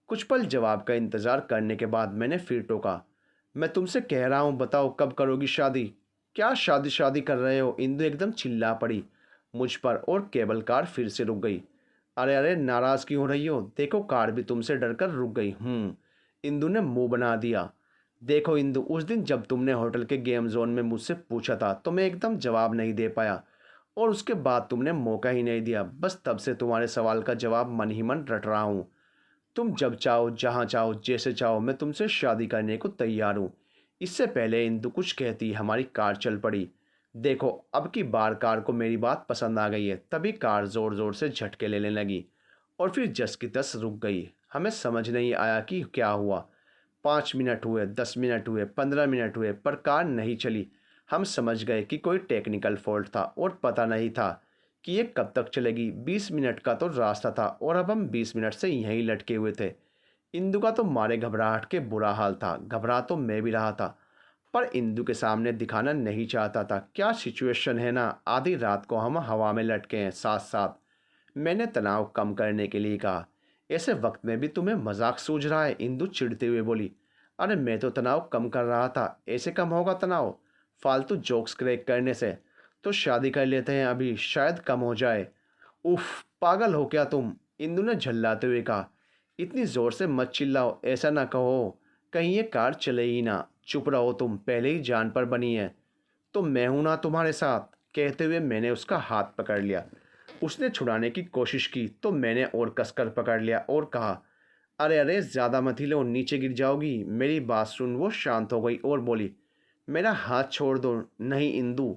कुछ पल जवाब का इंतज़ार करने के बाद मैंने फिर टोका, मैं तुमसे कह रहा हूँ, बताओ कब करोगी शादी? क्या शादी शादी कर रहे हो? इंदु एकदम चिल्ला पड़ी मुझ पर, और केबल कार फिर से रुक गई। अरे अरे, नाराज़ क्यों हो रही हो? देखो कार भी तुमसे डरकर रुक गई। इंदु ने मुंह बना दिया। देखो इंदु, उस दिन जब तुमने होटल के गेम जोन में मुझसे पूछा था, तो मैं एकदम जवाब नहीं दे पाया, और उसके बाद तुमने मौका ही नहीं दिया। बस तब से तुम्हारे सवाल का जवाब मन ही मन रट रहा हूँ। तुम जब चाहो, जहाँ चाहो, जैसे चाहो, मैं तुमसे शादी करने को तैयार हूँ। इससे पहले इंदु कुछ कहती, हमारी कार चल पड़ी। देखो अब की बार कार को मेरी बात पसंद आ गई है। तभी कार ज़ोर ज़ोर से झटके लेने लगी और फिर जस की तस रुक गई। हमें समझ नहीं आया कि क्या हुआ। 5 मिनट हुए, 10 मिनट हुए, 15 मिनट हुए, पर कार नहीं चली। हम समझ गए कि कोई टेक्निकल फॉल्ट था, और पता नहीं था कि ये कब तक चलेगी। 20 मिनट का तो रास्ता था, और अब हम 20 मिनट से यहीं लटके हुए थे। इंदु का तो मारे घबराहट के बुरा हाल था। घबरा तो मैं भी रहा था, पर इंदु के सामने दिखाना नहीं चाहता था। क्या सिचुएशन है ना, आधी रात को हम हवा में लटके हैं साथ साथ। मैंने तनाव कम करने के लिए कहा। ऐसे वक्त में भी तुम्हें मजाक सूझ रहा है? इंदु चिढ़ते हुए बोली। अरे मैं तो तनाव कम कर रहा था। ऐसे कम होगा तनाव फालतू जोक्स क्रैक करने से? तो शादी कर लेते हैं अभी, शायद कम हो जाए। उफ, पागल हो क्या तुम? इंदु ने झल्लाते हुए कहा। इतनी ज़ोर से मत चिल्लाओ, ऐसा ना कहो, कहीं ये कार चले ही ना। चुप रहो, तुम पहले ही जान पर बनी है। तो मैं हूं ना तुम्हारे साथ। कहते हुए मैंने उसका हाथ पकड़ लिया। उसने छुड़ाने की कोशिश की तो मैंने और कसकर पकड़ लिया और कहा, अरे अरे, ज़्यादा मत हिलो, नीचे गिर जाओगी। मेरी बात सुन। वो शांत हो गई और बोली, मेरा हाथ छोड़ दो। नहीं इंदु,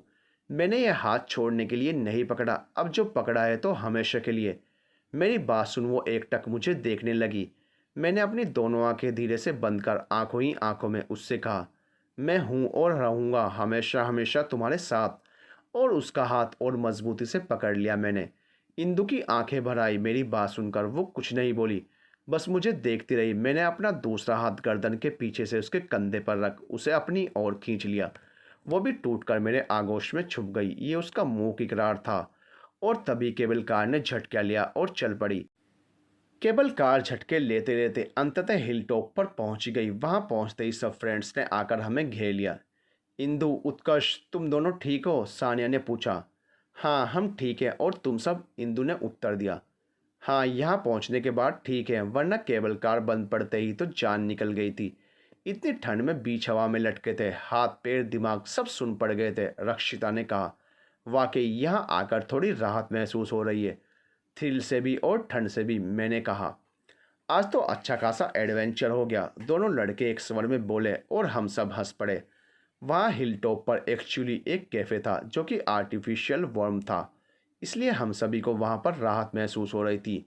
मैंने यह हाथ छोड़ने के लिए नहीं पकड़ा। अब जो पकड़ा है तो हमेशा के लिए। मेरी बात सुन। वो एकटक मुझे देखने लगी। मैंने अपनी दोनों आंखें धीरे से बंद कर आंखों ही आंखों में उससे कहा, मैं हूँ और रहूँगा हमेशा हमेशा तुम्हारे साथ। और उसका हाथ और मजबूती से पकड़ लिया मैंने। इंदु की आंखें भर आई। मेरी बात सुनकर वो कुछ नहीं बोली, बस मुझे देखती रही। मैंने अपना दूसरा हाथ गर्दन के पीछे से उसके कंधे पर रख उसे अपनी ओर खींच लिया। वो भी टूटकर मेरे आगोश में छुप गई। ये उसका मुंह इकरार था। और तभी केबल कार ने झटका लिया और चल पड़ी। केबल कार झटके लेते लेते अंततः हिल टॉप पर पहुंच गई। वहां पहुंचते ही सब फ्रेंड्स ने आकर हमें घेर लिया। इंदु, उत्कर्ष, तुम दोनों ठीक हो? सानिया ने पूछा। हाँ हम ठीक हैं, और तुम सब? इंदु ने उत्तर दिया। हाँ, यहाँ पहुँचने के बाद ठीक है, वरना केबल कार बंद पड़ते ही तो जान निकल गई थी। इतनी ठंड में बीच हवा में लटके थे, हाथ पैर दिमाग सब सुन पड़ गए थे। रक्षिता ने कहा, वाकई यहाँ आकर थोड़ी राहत महसूस हो रही है। थ्रिल से भी और ठंड से भी। मैंने कहा, आज तो अच्छा खासा एडवेंचर हो गया। दोनों लड़के एक स्वर में बोले और हम सब हंस पड़े। वहाँ हिल टॉप पर एक्चुअली एक कैफ़े था जो कि आर्टिफिशियल वार्म था, इसलिए हम सभी को वहाँ पर राहत महसूस हो रही थी।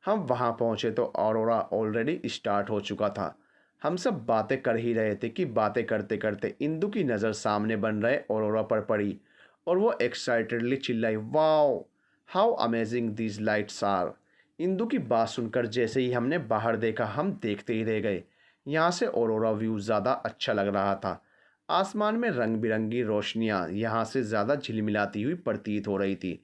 हम वहाँ पहुँचे तो ऑरोरा ऑलरेडी स्टार्ट हो चुका था। हम सब बातें कर ही रहे थे कि बातें करते करते इंदु की नज़र सामने बन रहे ऑरोरा पर पड़ी और वो एक्साइटेडली चिल्लाई, wow, how amazing these lights are. Indu की बात सुनकर जैसे ही हमने बाहर देखा हम देखते ही रह गए। यहाँ से ऑरोरा व्यू ज़्यादा अच्छा लग रहा था। आसमान में रंग बिरंगी रोशनियाँ यहाँ से ज़्यादा झिलमिलाती हुई प्रतीत हो रही थी।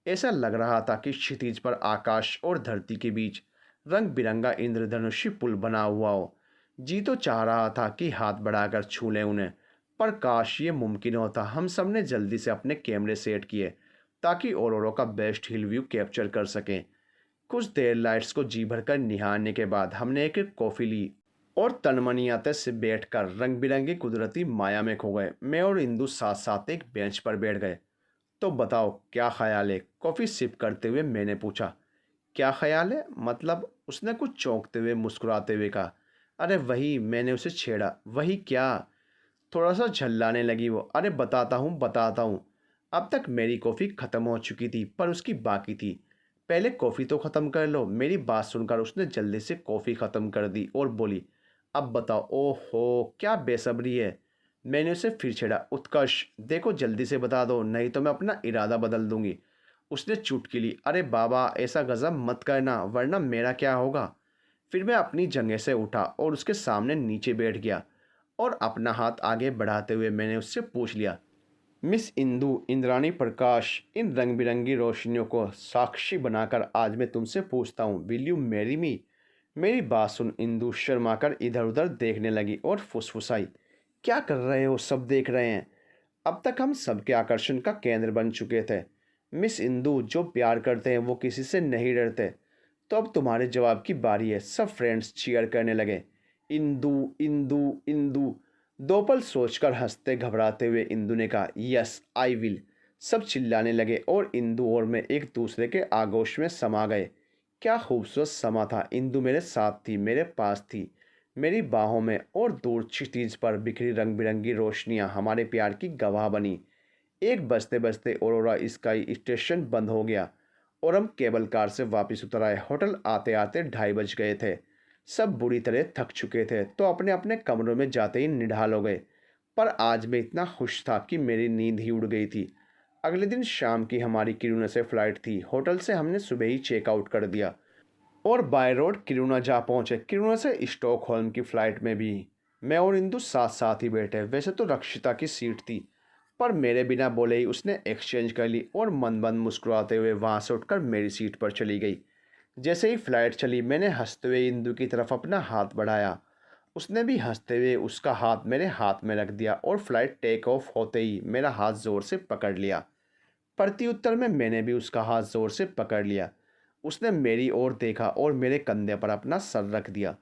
ऐसा लग रहा था कि क्षितिज पर आकाश और धरती के बीच रंग बिरंगा इंद्रधनुषी पुल बना हुआ हो। जी तो चाह रहा था कि हाथ बढ़ाकर छू लें उन्हें, पर काश ये मुमकिन होता। हम सब ने जल्दी से अपने कैमरे सेट किए ताकि ओरोरो का बेस्ट हिल व्यू कैप्चर कर सकें। कुछ देर लाइट्स को जी भरकर निहारने के बाद हमने एक कॉफ़ी ली और तनमनियाते से बैठकर रंग बिरंगी कुदरती माया में खो गए। मैं और इंदु साथ साथ एक बेंच पर बैठ गए। तो बताओ क्या ख्याल है? कॉफ़ी सिप करते हुए मैंने पूछा। क्या ख्याल है मतलब? उसने कुछ चौंकते हुए मुस्कुराते हुए कहा। अरे वही, मैंने उसे छेड़ा। वही क्या? थोड़ा सा झल्लाने लगी वो। अरे बताता हूँ बताता हूँ। अब तक मेरी कॉफ़ी ख़त्म हो चुकी थी पर उसकी बाकी थी। पहले कॉफ़ी तो ख़त्म कर लो। मेरी बात सुनकर उसने जल्दी से कॉफ़ी ख़त्म कर दी और बोली, अब बताओ। ओहो क्या बेसब्री है। मैंने उसे फिर छेड़ा। उत्कर्ष देखो जल्दी से बता दो, नहीं तो मैं अपना इरादा बदल दूंगी। उसने चुटकी ली। अरे बाबा ऐसा गज़ब मत करना वरना मेरा क्या होगा। फिर मैं अपनी जगह से उठा और उसके सामने नीचे बैठ गया और अपना हाथ आगे बढ़ाते हुए मैंने उससे पूछ लिया, मिस इंदु इंद्राणी प्रकाश, इन रंग बिरंगी रोशनियों को साक्षी बनाकर आज मैं तुमसे पूछता हूँ, विल यू मैरी मी? मेरी बात सुन इंदु शर्माकर इधर उधर देखने लगी और फुसफुसाई, क्या कर रहे हो? सब देख रहे हैं। अब तक हम सबके आकर्षण का केंद्र बन चुके थे। मिस इंदु, जो प्यार करते हैं वो किसी से नहीं डरते। तो अब तुम्हारे जवाब की बारी है। सब फ्रेंड्स चीयर करने लगे। इंदु इंदु इंदु। दो पल सोचकर हंसते घबराते हुए इंदु ने कहा, यस आई विल। सब चिल्लाने लगे और इंदु और मैं एक दूसरे के आगोश में समा गए। क्या खूबसूरत समा था। इंदु मेरे साथ थी, मेरे पास थी, मेरी बाहों में, और दूर क्षितिज पर बिखरी रंग बिरंगी रोशनियां हमारे प्यार की गवाह बनी। एक बजते बजते औरोरा स्काई स्टेशन बंद हो गया और हम केबल कार से वापस उतर आए। होटल आते आते 2:30 बज गए थे। सब बुरी तरह थक चुके थे तो अपने अपने कमरों में जाते ही निढाल हो गए। पर आज मैं इतना खुश था कि मेरी नींद ही उड़ गई थी। अगले दिन शाम की हमारी किरुना से फ़्लाइट थी। होटल से हमने सुबह ही चेकआउट कर दिया और बाय रोड किरुना जा पहुँचे। किरुना से स्टॉकहोल्म की फ़्लाइट में भी मैं और इंदु साथ साथ ही बैठे। वैसे तो रक्षिता की सीट थी पर मेरे बिना बोले ही उसने एक्सचेंज कर ली और मन बंद मुस्कुराते हुए वहाँ से उठकर मेरी सीट पर चली गई। जैसे ही फ़्लाइट चली मैंने हंसते हुए इंदु की तरफ अपना हाथ बढ़ाया। उसने भी हंसते हुए उसका हाथ मेरे हाथ में रख दिया और फ्लाइट टेक ऑफ होते ही मेरा हाथ ज़ोर से पकड़ लिया। प्रत्युत्तर में मैंने भी उसका हाथ ज़ोर से पकड़ लिया। उसने मेरी ओर देखा और मेरे कंधे पर अपना सर रख दिया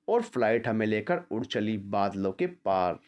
और फ्लाइट हमें लेकर उड़ चली बादलों के पार।